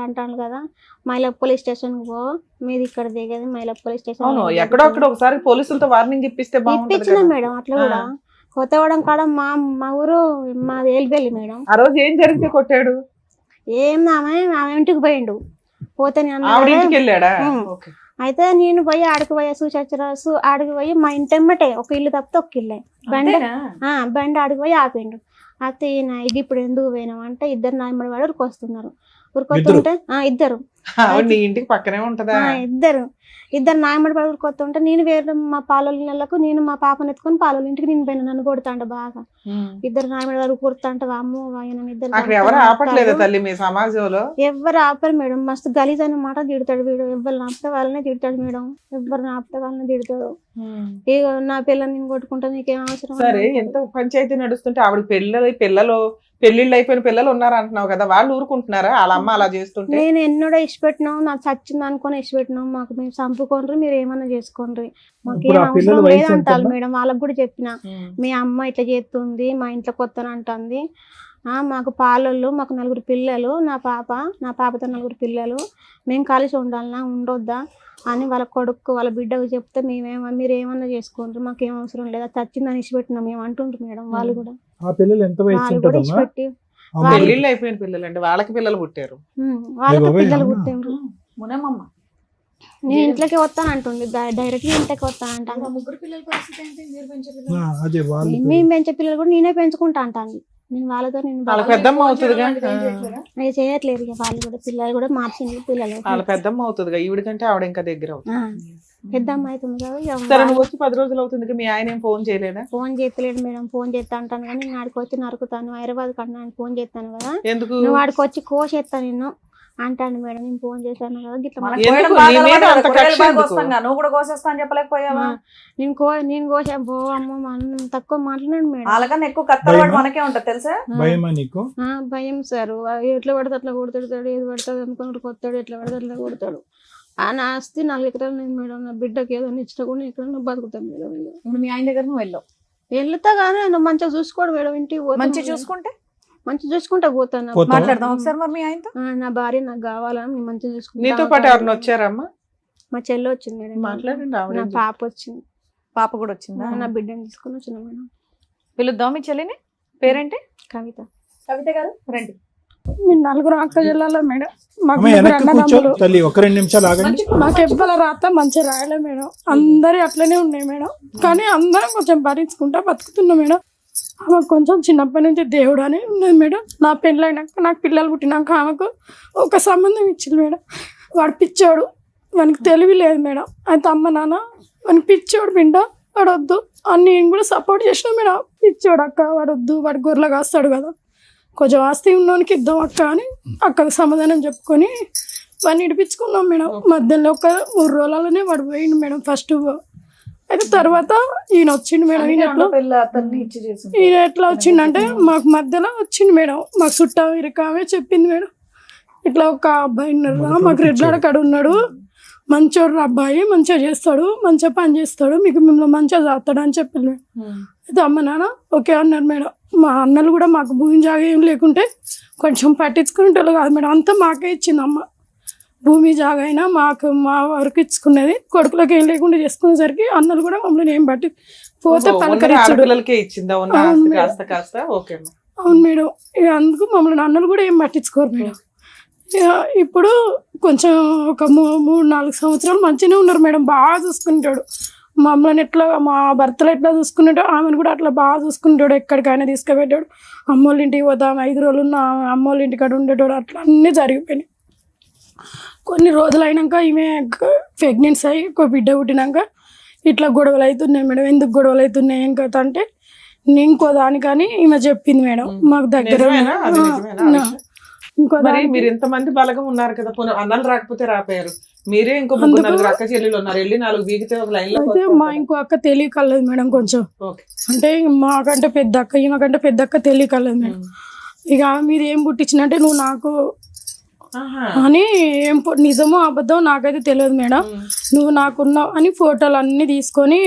అంటాను కదా, మైలా పోలీస్ స్టేషన్ పో, మీది ఇక్కడ దిగేది మైలా పోలీస్ స్టేషన్. ఎక్కడో అక్కడ ఒకసారి పోలీసులతో వార్నింగ్ ఇప్పిస్తే ఇప్పించిన మేడం. అట్లా కూడా కొత్తగూడెం కాడ మా ఊరు మాది ఏలిపల్లి మేడం. ఆ రోజు ఏం జరిగితే కొట్టాడు? ఆమె ఇంటికి పోయిండు, పోతే వెళ్ళాడా? అయితే నేను పోయి ఆడికి పోయా చూసొచ్చు, ఆడికి పోయి మా ఇంటెమ్మటే ఒక ఇల్లు తప్పితే ఒక ఇల్లే బండి ఆడికి పోయి ఆపిండు. అయితే ఇది ఇప్పుడు ఎందుకు పోయినాం అంటే, ఇద్దరు నాయమడి వాడు ఉరికొస్తున్నారు. ఉరికొస్తుంటే ఇద్దరు ఇంటికి పక్కనే ఉంటదా? ఇద్దరు నాయమడి వాడు ఉరికొస్తుంటే, నేను వేరే మా పాలలకు నేను మా పాపను ఎత్తుకొని పాల ఇంటికి నేను పోయినా, నన్ను కొడుతాంట బాగా. ఇద్దరు నాయమడి వాడు కొడుతాంట, అమ్మో ఎవరు ఆపట్లేదు తల్లి మీ సమాజంలో? ఎవరు ఆపరు మేడం. మస్తు గలీజ్ అనే మాట తిడతాడు వీడు. ఎవరు ఆపితే వాళ్ళనే తిడతాడు మేడం, ఎవరు ఆపితే వాళ్ళని తిడతాడు. ఇక నా పిల్లల్ని నేను కొట్టుకుంటా, నీకేం అవసరం? సరే, ఎంత పంచాయతీ నడుస్తుంటే ఆవిడ పెళ్లిళ్ళు అయిపోయిన పిల్లలు ఉన్నారు అంటున్నావు కదా, వాళ్ళు ఊరుకుంటున్నారా వాళ్ళ అమ్మ అలా చేస్తుంటే? నేను ఎన్నడో ఇష్టపెట్టినాం, నాకు చచ్చింది అనుకుని ఇష్టపెట్టినాం, మాకు మేము చంపుకోండి, మీరు ఏమన్నా చేసుకోండి, మాకేం అవసరం లేదంటారు మేడం. వాళ్ళకి కూడా చెప్పిన, మీ అమ్మ ఇట్లా చేస్తుంది, మా ఇంట్లో కొత్తని అంటుంది, మాకు పాలళ్ళు, మాకు 4 పిల్లలు, నా పాపతో 4 పిల్లలు, మేము కలిసి ఉండాలన్నా ఉండొద్దా అని వాళ్ళ కొడుకు వాళ్ళ బిడ్డకు చెప్తే, మీరు ఏమన్నా చేసుకోండి, మాకేం అవసరం లేదా, చచ్చిందని ఇచ్చిపెట్టినా మేము అంటుంటారు మేడం. వాళ్ళు కూడా ఇచ్చిపెట్టి పెళ్లిళ్ళు అయిపోయిన పిల్లలండి, వాళ్ళకి పిల్లలు పుట్టారు. వాళ్ళకి బాబాయ్, పిల్లలు అవునా? పుట్టిండ్రు. మునమ్మమ్మ నేను ఇంట్లోకి వస్తాను అంటుంది, డైరెక్ట్ ఇంట్లోకి వస్తాను అంటాను. ముగ్గురు పిల్లల పరిస్థితి ఏంటి? మీరు పెంచే ఆ, పిల్లలు? అదే వాళ్ళు మేము పెంచే పిల్లలు కూడా నేనే పెంచుకుంటా అంటాను. నేను వాళ్ళతో వాళ్ళ పెద్దమ్మ అవుతుందిగా, అవి చేయట్లేదు ఇక వాళ్ళు కూడా. పిల్లలు కూడా మార్చింది పిల్లలు. వాళ్ళ పెద్దమ్మ అవుతుందిగా, ఈవిడ కంటే ఆవిడ ఇంకా దగ్గర అవుతుంది. పెద్ద అమ్మాయి అవుతుంది కదా ఇక సరే, నువ్వు వచ్చి 10 రోజులు అవుతుంది, మీ ఆయన ఏం ఫోన్ చేయలేదా? Phone చేస్తలేడు madam. ఫోన్ చేస్తా అంటాను కానీ నేను ఆడికి వచ్చి నరుకుతాను, హైదరాబాద్ కన్నా ఫోన్ చేస్తాను కదా, ఎందుకు? నువ్వు ఆడికి వచ్చి కోసేస్తాను నిన్ను అంటాను మేడం. నేను ఫోన్ చేశాను కదా గిట్ల మనకు ఎందుకు? కోయడం నీ బాగా మీద అలవాటు అంత కదా, కూరగాయలు కక్ష బాగా ఎందుకు? కోస్తాం కదా, నువ్వు కూడా కోసేస్తా అని చెప్పలేకపోయావా? నేను కోసా బో అమ్మ మనం తక్కువ మాట్లాడాను మేడం. వాళ్ళకన్నా ఎక్కువ కత్తలు భయమా? మనకే ఉంటది తెలుసా? భయమా నీకు? భయం సార్. ఎట్లా పడితే అట్లా కొడుతాడు, ఏది పడుతుంది అనుకుని కొత్తాడు, ఎట్లా పడితే అట్లా కొడతాడు. ఆ నా ఆస్తి 4 ఎకరాలు లేదు మేడం. నా బిడ్డకి ఏదో ఇచ్చినా కూడా ఇక్కడ బతుకుతాం మేడం. ఇప్పుడు మీ ఆయన దగ్గర నువ్వు వెళ్ళావు, వెళ్తా కానీ ఆయన మంచిగా చూసుకోడు మేడం. ఇంటికి పోతే మంచి చూసుకుంటే మంచిగా చూసుకుంటా పోతాను. పోతావా? మాట్లాడదాం ఒకసారి మరి మీ ఆయనతో. నా భార్య నాకు కావాలని నేను మంచిగా చూసుకుంటా. నీతో పాటు ఎవరిని వచ్చారమ్మా? మా చెల్లి వచ్చింది మేడం. మాట్లాడండి, ఆవిడ నా ఎందుకు? పాప వచ్చింది. పాప కూడా వచ్చిందా? నా బిడ్డని తీసుకుని వచ్చిన మేడం. పిలుద్దాం మీ చెల్లిని. పేరేంటి? కవిత. కవిత గారు రండి. మీ 4 అక్క జిల్లాలో మేడం, మాకు అమ్మ 3 వెనక్కి కూర్చో అన్నదమ్ములు. తల్లి, ఒక 2 నిమిషాలు ఆగండి. మాకు ఎవ్వల రాత మంచిగా రాయలే మేడం. అందరి అట్లనే ఉన్నాయి మేడం. కానీ అందరం కొంచెం భరించుకుంటా బతుకుతున్నాం మేడం. ఆమెకు కొంచెం చిన్నప్పటి నుంచి దేవుడు అని ఉన్నది మేడం. నా పెళ్ళైనాక నాకు పిల్లలు పుట్టినాక ఆమెకు ఒక సంబంధం ఇచ్చింది మేడం. వాడు పిచ్చోడు, వానికి తెలివి లేదు మేడం. అయితే అమ్మ నాన్న వానికి పిచ్చోడు బిడ్డ, వాడు వద్దు అని నేను కూడా సపోర్ట్ చేసిన మేడం. పిచ్చోడు అక్క, వాడు వద్దు, వాడు గొర్రెలు కాస్తాడు కదా, కొంచెం ఆస్తి ఉన్నోనికి ఇద్దాం అక్క అని అక్కకు సమాధానం చెప్పుకొని వాడిని ఇడిపించుకున్నాం మేడం. మధ్యలో ఒక 3 రోజులలోనే వాడు పోయిండు మేడం ఫస్ట్. అయితే తర్వాత ఈయన వచ్చిండు మేడం. ఈయన ఎట్లా వచ్చిండంటే మాకు మధ్యలో వచ్చిండు మేడం. మాకు చుట్టా ఇరకామే చెప్పింది మేడం, ఇట్లా ఒక అబ్బాయి ఉన్నాడు మాకు రెడ్లాడ కాడ ఉన్నాడు, మంచోడు అబ్బాయి, మంచిగా చేస్తాడు, మంచిగా పని చేస్తాడు, మీకు మిమ్మల్ని మంచిగా చేస్తాడు అని చెప్పింది మేడం. అయితే అమ్మ నాన్న ఓకే అన్నారు మేడం. మా అన్నలు కూడా మాకు భూమి జాగా ఏం లేకుంటే కొంచెం పట్టించుకునేటోళ్ళు కాదు మేడం, అంతా మాకే ఇచ్చింది అమ్మ. భూమి జాగా అయినా మాకు మా వరకు ఇచ్చుకునేది, కొడుకులకు ఏం లేకుండా చేసుకునేసరికి అన్నలు కూడా మమ్మల్ని ఏం పట్టి పోతే పలకరించాడు. పిల్లలకే ఇచ్చిందా ఉన్న ఆస్తి కాస్త కాస్త? ఓకే. అవును మేడం. ఇక అందుకు మమ్మల్ని అన్నలు కూడా ఏం పట్టించుకోరు మేడం. ఇక ఇప్పుడు కొంచెం ఒక 3-4 సంవత్సరాలు మంచిగానే ఉన్నారు మేడం. బాగా చూసుకుంటాడు మమ్మల్ని. ఎట్లా మా భర్తలు ఎట్లా చూసుకున్నాడో ఆమెను కూడా అట్లా బాగా చూసుకుంటాడు. ఎక్కడికైనా తీసుకుపెట్టాడు. అమ్మోళ్ళ ఇంటికి పోతాం 5 రోజులు ఉన్న అమ్మోళ్ళ ఇంటికాడ ఉండేటోడు. అట్లా అన్నీ జరిగిపోయినాయి. కొన్ని రోజులు అయినాక ఈమె ప్రెగ్నెన్సీ అయ్యి ఒక బిడ్డ పుట్టినాక ఇట్లా గొడవలు అవుతున్నాయి మేడం. ఎందుకు గొడవలు అవుతున్నాయి ఏం కథ అంటే ఇంకో దానికని ఈమె చెప్పింది మేడం. మాకు దగ్గర ఇంకో మరి మీరు ఇంతమంది బలగం ఉన్నారు కదా, అన్నలు రాకపోతే రాపోయారు, మీరే ఇంకో 3-4 అక్క చెల్లెలు ఉన్నారు, వెళ్ళి 4 బీగితే ఒక లైన్ లో. అయితే మా ఇంకో అక్క తెలియకలేదు మేడం కొంచెం. అంటే మాకంటే పెద్ద అక్క, ఈమెకంటే పెద్ద అక్క తెలియకలేదు మేడం. ఇక మీద ఏం పుట్టించినంటే నువ్వు నాకు అని ఏం నిజమో అబద్ధం నాకైతే తెలియదు మేడం. నువ్వు నాకున్నావు అని ఫోటోలు అన్ని తీసుకొని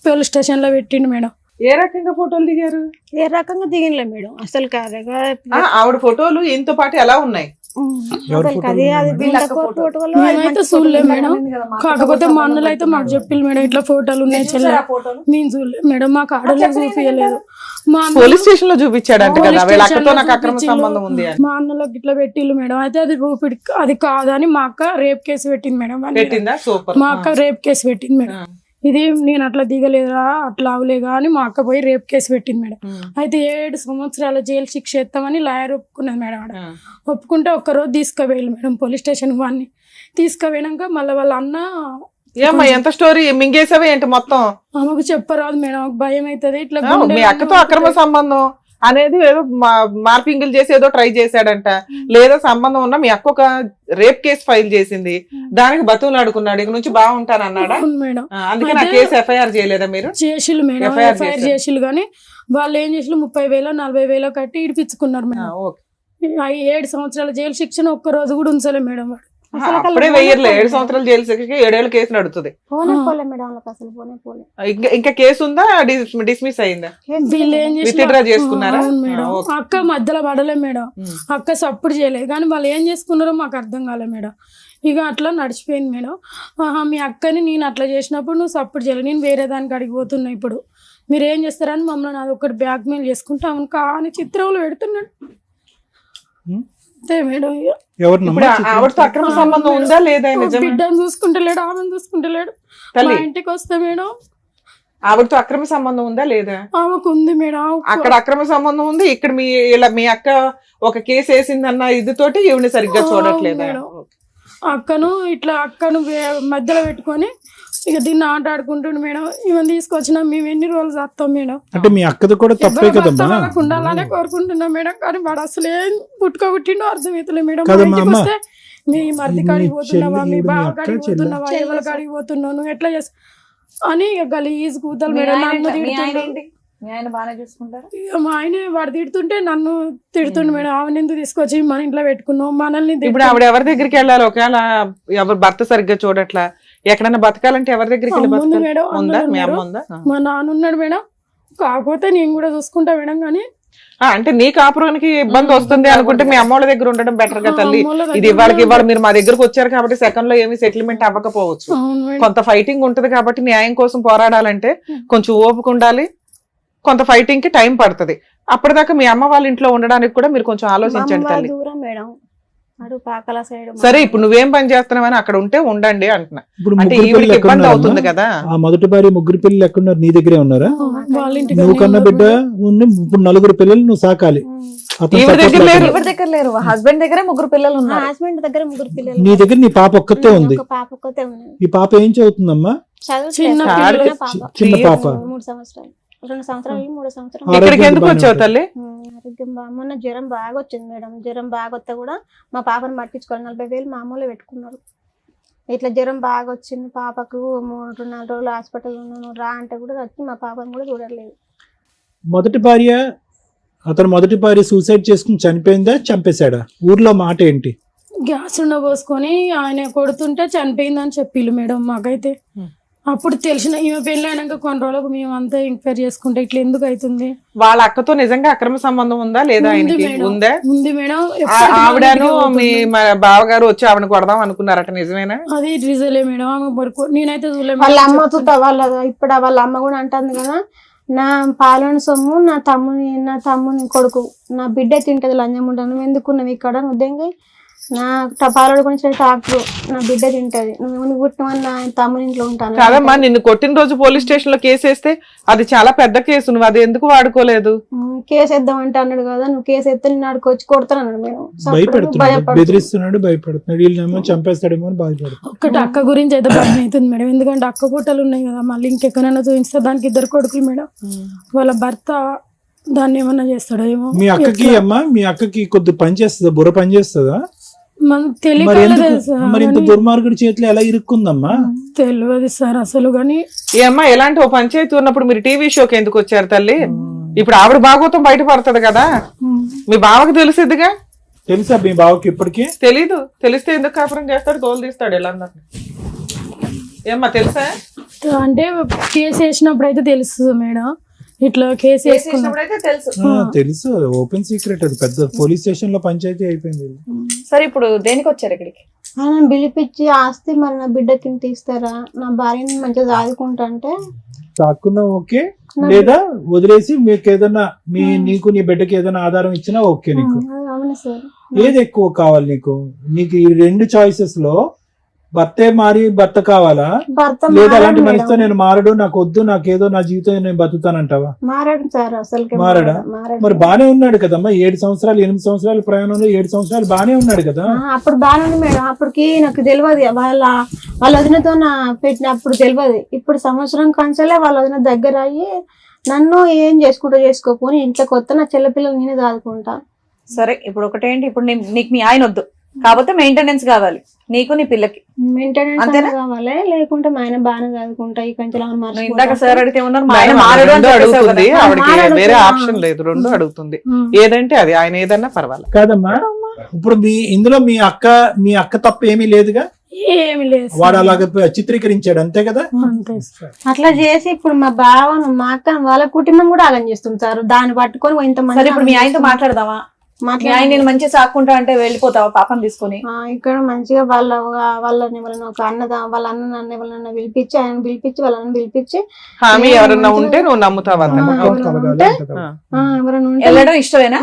పోలీస్ స్టేషన్ లో పెట్టిండు మేడం. ఏ రకంగా ఫోటోలు దిగారు? ఏ రకంగా దిగినలే మేడం అసలు కాదుగా. ఆవిడ ఫోటోలు ఈయనతో పాటు ఎలా ఉన్నాయి? మేమైతే చూడలే మేడం. కాకపోతే మా అన్నలు అయితే మాకు చెప్పిల్లు మేడం ఇట్లా ఫోటోలు ఉన్నాయి చెల్లె. మేము చూడలేదు మేడం, మాకు ఆడలకు చూపించలేదు. పోలీస్ స్టేషన్ లో చూపించాడంట కదా నాకు అక్రమ సంబంధం ఉంది అని. మా అన్నలకు ఇట్లా పెట్టిల్లు మేడం. అయితే అది రూపిడి అది కాదని మా అక్క రేప్ కేసు పెట్టింది మేడం. పెట్టిందా? సూపర్. మా అక్క రేప్ కేసు పెట్టింది మేడం. ఇది నేను అట్లా దిగలేదా అట్లా అవలేగా అని మా అక్క పోయి రేప్ కేసు పెట్టింది మేడం. అయితే 7 సంవత్సరాల జైలు శిక్ష ఎత్తామని లాయర్ ఒప్పుకున్నది మేడం. ఆడ ఒప్పుకుంటే ఒక్కరోజు తీసుకుపోయాలి మేడం పోలీస్ స్టేషన్. వాడిని తీసుకుపోయినాక మళ్ళీ వాళ్ళ అన్న ఏమ్మా ఎంత స్టోరీ మింగేసావే ఏంటి మొత్తం? ఆమెకు చెప్పరాదు మేడం, భయం అవుతుంది. ఇట్లా మీ అక్కతో అక్రమ సంబంధం అనేది ఏదో మార్పింగులు చేసి ఏదో ట్రై చేశాడంట, లేదా సంబంధం ఉన్నా మీ అక్క ఒక రేప్ కేసు ఫైల్ చేసింది, దానికి బతువులు ఆడుకున్నాడు, ఇక నుంచి బాగుంటాను అన్నాడా మేడం. అందుకే నా కేసు ఎఫ్ఐఆర్ చేయలేదా మీరు? చేసిల్లు మేడం, ఎఫ్ఐఆర్ చేసిల్లు. కానీ వాళ్ళు ఏం చేసిల్లు 30,000 40,000 కట్టి ఇడిపించుకున్నారు మేడం. 7 సంవత్సరాల జైలు శిక్షను ఒక్క రోజు కూడా ఉంచలే మేడం. వాడు అప్పుడే వెయ్యర్లే 7 సంవత్సరాలు జైలు శిక్షకి 7 ఏళ్ళ కేసు నడుతుంది. ఇంకా కేసు ఉందా? డిస్మిస్ అయిందా? వీళ్ళు ఏం విత్డ్రా చేసుకున్నారా? అక్క మధ్యలో పడలే మేడం, అక్క సపోర్ట్ చేయలేదు. కానీ వాళ్ళు ఏం చేసుకున్నారో మాకు అర్థం కాలే మేడం. ఇక అట్లా నడిచిపోయింది మేడం. మీ అక్కని నేను అట్లా చేసినప్పుడు నువ్వు సపోర్ట్ చేయలేదు, నేను వేరే దానికి అడిగిపోతున్నా, ఇప్పుడు మీరు ఏం చేస్తారని మమ్మల్ని అది ఒకటి బ్లాక్ మెయిల్ చేసుకుంటే ఆమెను కానీ చిత్రంలో పెడుతున్నాడు. అంతే మేడం ఇక. ఇప్పుడు ఎవరినమ్మా ఆవిడతో అక్రమ సంబంధం ఉందా లేదా నిజమే బిడ్డను చూసుకుంటలేడు, ఆమెను చూసుకుంటలేడు. మా తల్లి ఇంటికి వస్తే మేడం ఆవిడతో అక్రమ సంబంధం ఉందా లేదా? ఆమెకు ఉంది మేడం. అక్కడ అక్రమ సంబంధం ఉంది, ఇక్కడ మీ అక్క ఒక కేసు వేసిందన్న ఇదితోటి ఈవిని సరిగ్గా చూడట్లేదా? మేడం. అక్కను మధ్యలో పెట్టుకొని ఇక దీన్ని ఆట ఆడుకుంటుండు మేడం. ఈమెను తీసుకొచ్చినా మేము ఎన్ని రోజులు చేస్తాం మేడం. అంటే మీ అక్కది కూడా తప్పే ఎవరి భర్త కదమ్మా. వాళ్ళకు ఉండాలనే కోరుకుంటున్నాం మేడం. కానీ వాడు అసలు ఏం పుట్టుకోబుట్టిండో అర్థమవుతలే మేడం. కదమ్మా, మా ఇంటికి అమ్మ. వస్తే మీ మరిది కాడికి మీ పోతున్నావా, చెల్లి మీ చూడు, బావ మీ అక్క కాడికి చెల్లి. పోతున్నావా, ఎవరి కాడికి పోతున్నావు, నువ్వు ఎట్లా చేస్తా అని ఇక గలీజ్ కూతలు మీ మేడం. ఆయన నన్ను ఏంటి? మీ ఆయన తిడుతుండు. ఏంటి? మీ ఆయన బాగానే చూసుకుంటారు. ఇక మా ఆయన వాడు తిడుతుంటే నన్ను తిడుతుండు మేడం. ఆమెను ఎందుకు తీసుకొచ్చి మన ఇంట్లో పెట్టుకున్నావు, మనల్ని ఇప్పుడు ఆవిడ ఎవరి దగ్గరికి వెళ్ళాలి? ఒకవేళ ఎవరు భర్త సరిగ్గా చూడట్లా ఎక్కడైనా బతకాలంటే ఎవరి దగ్గరికి వెళ్ళి అమ్మ ఉంది బతకాలి? మేడం, ఉందా? అందరూ మీ అమ్మ ఉన్నారు. ఉందా? మా నాన్న ఉన్నాడు మేడం. కాకపోతే నేను కూడా చూసుకుంటా మేడం. కానీ అంటే నీ కాపురానికి ఇబ్బంది వస్తుంది అనుకుంటే మీ అమ్మోళ్ళ దగ్గర ఉండడం బెటర్ గా తల్లి. అమ్మోళ్ళ దగ్గర ఇది ఇవాళ మీరు మా దగ్గరకు వచ్చారు కాబట్టి సెకండ్ లో ఏమీ సెటిల్మెంట్ అవ్వకపోవచ్చు. అవును మేడం. కొంత ఫైటింగ్ ఉంటది కాబట్టి న్యాయం కోసం పోరాడాలంటే కొంచెం ఓపిక ఉండాలి, కొంత ఫైటింగ్ కి టైం పడుతుంది. అప్పటిదాకా మీ అమ్మ వాళ్ళ ఇంట్లో ఉండడానికి కూడా మీరు కొంచెం ఆలోచించండి తల్లి. దూరం మేడం, అటు పాకల సైడ్. సరే ఇప్పుడు నువ్వేం పని చేస్తున్నావని అక్కడ ఉంటే ఉండండి అంటున్నా. ఇప్పుడు అంటే ముగ్గురు ఈవిడికి పిల్లలు ఇబ్బంది ఎక్కడున్నారమ్మా? అవుతుంది కదా. ఆ మొదటి భార్య ముగ్గురు పిల్లలు ఎక్కడున్నారు? నీ దగ్గరే ఉన్నారా? వాళ్ళ ఇంటికి నువ్వు కన్న బిడ్డ ఉంది, ఇప్పుడు నలుగురు పిల్లలు నువ్వు సాకాలి. అతను ఈవిడ దగ్గర support లేరు. లేకుండా. ఎవరి దగ్గర లేరు, హస్బెండ్ దగ్గరే 3 పిల్లలు ఉన్నారు. హస్బెండ్ దగ్గర 3 పిల్లలు. నీ దగ్గర నీ పాప ఒక్కతే ఉంది. ఒక పాప ఒక్కతే ఉంది. ఈ పాప ఏం చదువుతుందమ్మా? చిన్న చదువు పిల్లలు. పాప చిన్న పాప. 3 సంవత్సరాలు, 2 సంవత్సరాలు, 3 సంవత్సరాలు. ఆరోగ్యం ఇక్కడికి ఎందుకు బాగానే వచ్చావు ఉంటుంది. తల్లి? ఆరోగ్యం మొన్న జ్వరం బాగా వచ్చింది మేడం. జ్వరం బాగా వస్తే కూడా మా పాపను పట్టించుకోవాలి. 40,000 మామూలు పెట్టుకున్నారు. ఇట్లా జ్వరం బాగా వచ్చింది పాపకు, 3-4 రోజులు హాస్పిటల్ ఉన్నాను రా అంటే కూడా వచ్చి మా పాపను కూడా చూడలేదు. మొదటి భార్య, అతను మొదటి భార్య సూసైడ్ చేసుకుని చనిపోయిందా, చంపేశాడా? ఊర్లో మాట ఏంటి? గ్యాస్ పోసుకొని ఆయన కొడుతుంటే చనిపోయిందని చెప్పిళ్ళు మేడం మాకైతే. అప్పుడు తెలిసిన ఈమె పెళ్లి అయినాక కొన్ని రోజులకు మేము అంతా ఎంక్వైరీ చేసుకుంటే ఇట్లా ఎందుకు అవుతుంది. వాళ్ళ అక్కతో నిజంగా అక్రమ సంబంధం ఉందా లేదా? ఉంది ఆయనకి మేడం. ఉందా? ఉంది మేడం. ఆవిడను మీ బావగారు వచ్చి ఆవిడ కొడదాం అనుకున్నారట, నిజమేనా? అది రిజలే మేడం. ఆమె పడుకో నేనైతే చూడలే వాళ్ళ మేడం. అమ్మ ఇప్పుడు వాళ్ళ అమ్మ కూడా అంటుంది కదా, నా పాలన సొమ్ము నా తమ్ముని కొడుకు, నా బిడ్డ తింటది లంజం ఉంటాను, నువ్వు ఎందుకున్నావు ఇక్కడ, నువ్వు నా పాలడు గురించి ట్రాక్టర్, నా బిడ్డ తింటది, నువ్వు పుట్టిన నా తమ్ముని ఇంట్లో ఉంటాను. కాదమ్మా, నిన్ను కొట్టిన రోజు పోలీస్ స్టేషన్ లో కేసు వేస్తే అది చాలా పెద్ద కేసు, నువ్వు అది ఎందుకు వాడుకోలేదు? కేసు వేద్దామంటే అన్నాడు కదా, నువ్వు కేసు ఎత్తే నిన్ను ఆడికి వచ్చి కొడతాను మేడం. భయపెడుతున్నాడు, బెదిరిస్తున్నాడు, భయపెడుతున్నాడు. వీళ్ళేమో చంపేస్తాడేమో అని బాధపడుతున్నాడు. ఒక్కటి అక్క గురించి అయితే భయం అవుతుంది మేడం. ఎందుకంటే అక్క పుట్టలు ఉన్నాయి కదా, మళ్ళీ ఇంకెక్కడైనా చూపిస్తే దానికి 2 కొడుకులు మేడం. వాళ్ళ భర్త దాన్ని ఏమన్నా చేస్తాడో ఏమో. మీ అక్కకి అమ్మా, మీ అక్కకి కొద్ది పని చేస్తుందా, బుర్ర పని చేస్తుందా? మనకు మరి ఎందుకు తెలియదు మరి ఇంత దుర్మార్గుడి చేతిలో ఎలా ఇరుక్కుందమ్మా? తెలియదు సార్ అసలు. కానీ ఏ అమ్మా, ఎలాంటి ఓ పంచాయతీ ఉన్నప్పుడు మీరు టీవీ షోకి ఎందుకు వచ్చారు తల్లి? ఇప్పుడు ఆవిడ భాగవతం బయట పడుతుంది కదా, మీ బావకు తెలిసిద్దిగా. తెలుసా మీ బావకి ఇప్పటికీ? తెలీదు. తెలిస్తే ఎందుకు కాపురం చేస్తాడు, తోలు తీస్తాడు ఎలా ఏమ్మా తెలుసా? అంటే కేసు వేసినప్పుడు అయితే తెలుస్తుంది మేడం. ఇట్లా కేసు వేసుకున్నప్పుడు తెలుసు. తెలుసు, ఓపెన్ సీక్రెట్. అది పెద్ద పోలీస్ స్టేషన్ లో పంచాయతీ అయిపోయింది. సరే ఇప్పుడు దేనికి వచ్చారు ఇక్కడికి? ఆయన పిలిపించి ఆస్తి మరి నా బిడ్డకి తీస్తారా, నా భార్యని మంచిగా చదువుకుంటా అంటే తాక్కున్నా ఓకే, లేదా వదిలేసి మీకు ఏదైనా నీకు నీ బిడ్డకి ఏదైనా ఆధారం ఇచ్చినా ఓకే. నీకు అవును సార్. ఏది ఎక్కువ కావాలి నీకు? నీకు ఈ 2 చాయిసెస్ లో భర్తే మారి భర్త కావాలా, భర్త లేదా అలాంటి మారాడు మనిషితో మేడం. నేను మారడు, నాకు వద్దు, నాకేదో నా జీవితం నేను బతుకుతానంటావా? మారాడు సార్, అసలు మారాడా? మరి బానే ఉన్నాడు కదమ్మా, 7 సంవత్సరాలు 8 సంవత్సరాల ప్రయాణంలో 7 సంవత్సరాలు బానే ఉన్నాడు కదా. అప్పుడు బాగానే ఉంది మేడం. అప్పటికి నాకు తెలియదు, వాళ్ళ వదినతో నా పెట్టినప్పుడు తెలియదు. ఇప్పుడు సంవత్సరం కంచెలే వాళ్ళ వదిన దగ్గర అయ్యి నన్ను ఏం చేసుకుంటూ చేసుకోపోని ఇంట్లో కొత్త నా చెల్లపిల్లలు నేనే చదువుకుంటా. సరే ఇప్పుడు ఒకటేంటి, ఇప్పుడు నీకు మీ ఆయన వద్దు, కాకపోతే మెయింటెనెన్స్ కావాలి నీకు నీ పిల్లకి. మెయింటెనెన్స్ కావాలి, లేకుంటే మా ఆయన బాగానే చదువుకుంటా. ఈ కంచెలు నువ్వు ఇందాక సార్ అడిగితే ఉన్నారు మా ఆయన మేడం, మారడు అని రెండు చెప్పేసావు కదా. అడుగుతుంది ఆవిడకి, మారడు వేరే కదా. ఆప్షన్ లేదు, 2 అడుగుతుంది. ఏదంటే అది, ఆయన ఏదన్నా పర్వాలేదు. కాదమ్మా, ఇప్పుడు ఇందులో మీ అక్క తప్పు ఏమీ లేదుగా. ఏమి లేదు సార్. వాడు అలాగ చిత్రీకరించాడు అంతే కదా. అంతే సార్. అట్లా చేసి ఇప్పుడు మా బావను మా అక్క వాళ్ళ కుటుంబం కూడా ఆగం చేస్తుంది సార్. దాన్ని పట్టుకొని సరే ఇంతమంది ఇప్పుడు మీ ఆయనతో మాట్లాడదామా? మీ ఆయన నేను మంచిగా సాక్కుంటా అంటే వెళ్ళిపోతావా పాపం తీసుకొని? ఇక్కడ మంచిగా వాళ్ళని ఎవరైనా ఒక వాళ్ళ అన్న నన్ను ఎవరైనా పిలిపించి, ఆయన పిలిపించి వాళ్ళ అన్న పిలిపించి హామీ ఎవరన్నా ఉంటే నువ్వు నమ్ముతావా? నమ్మకం కలగాలి అంటదా? ఎవరైనా ఉంటే వెళ్ళడం ఇష్టమేనా?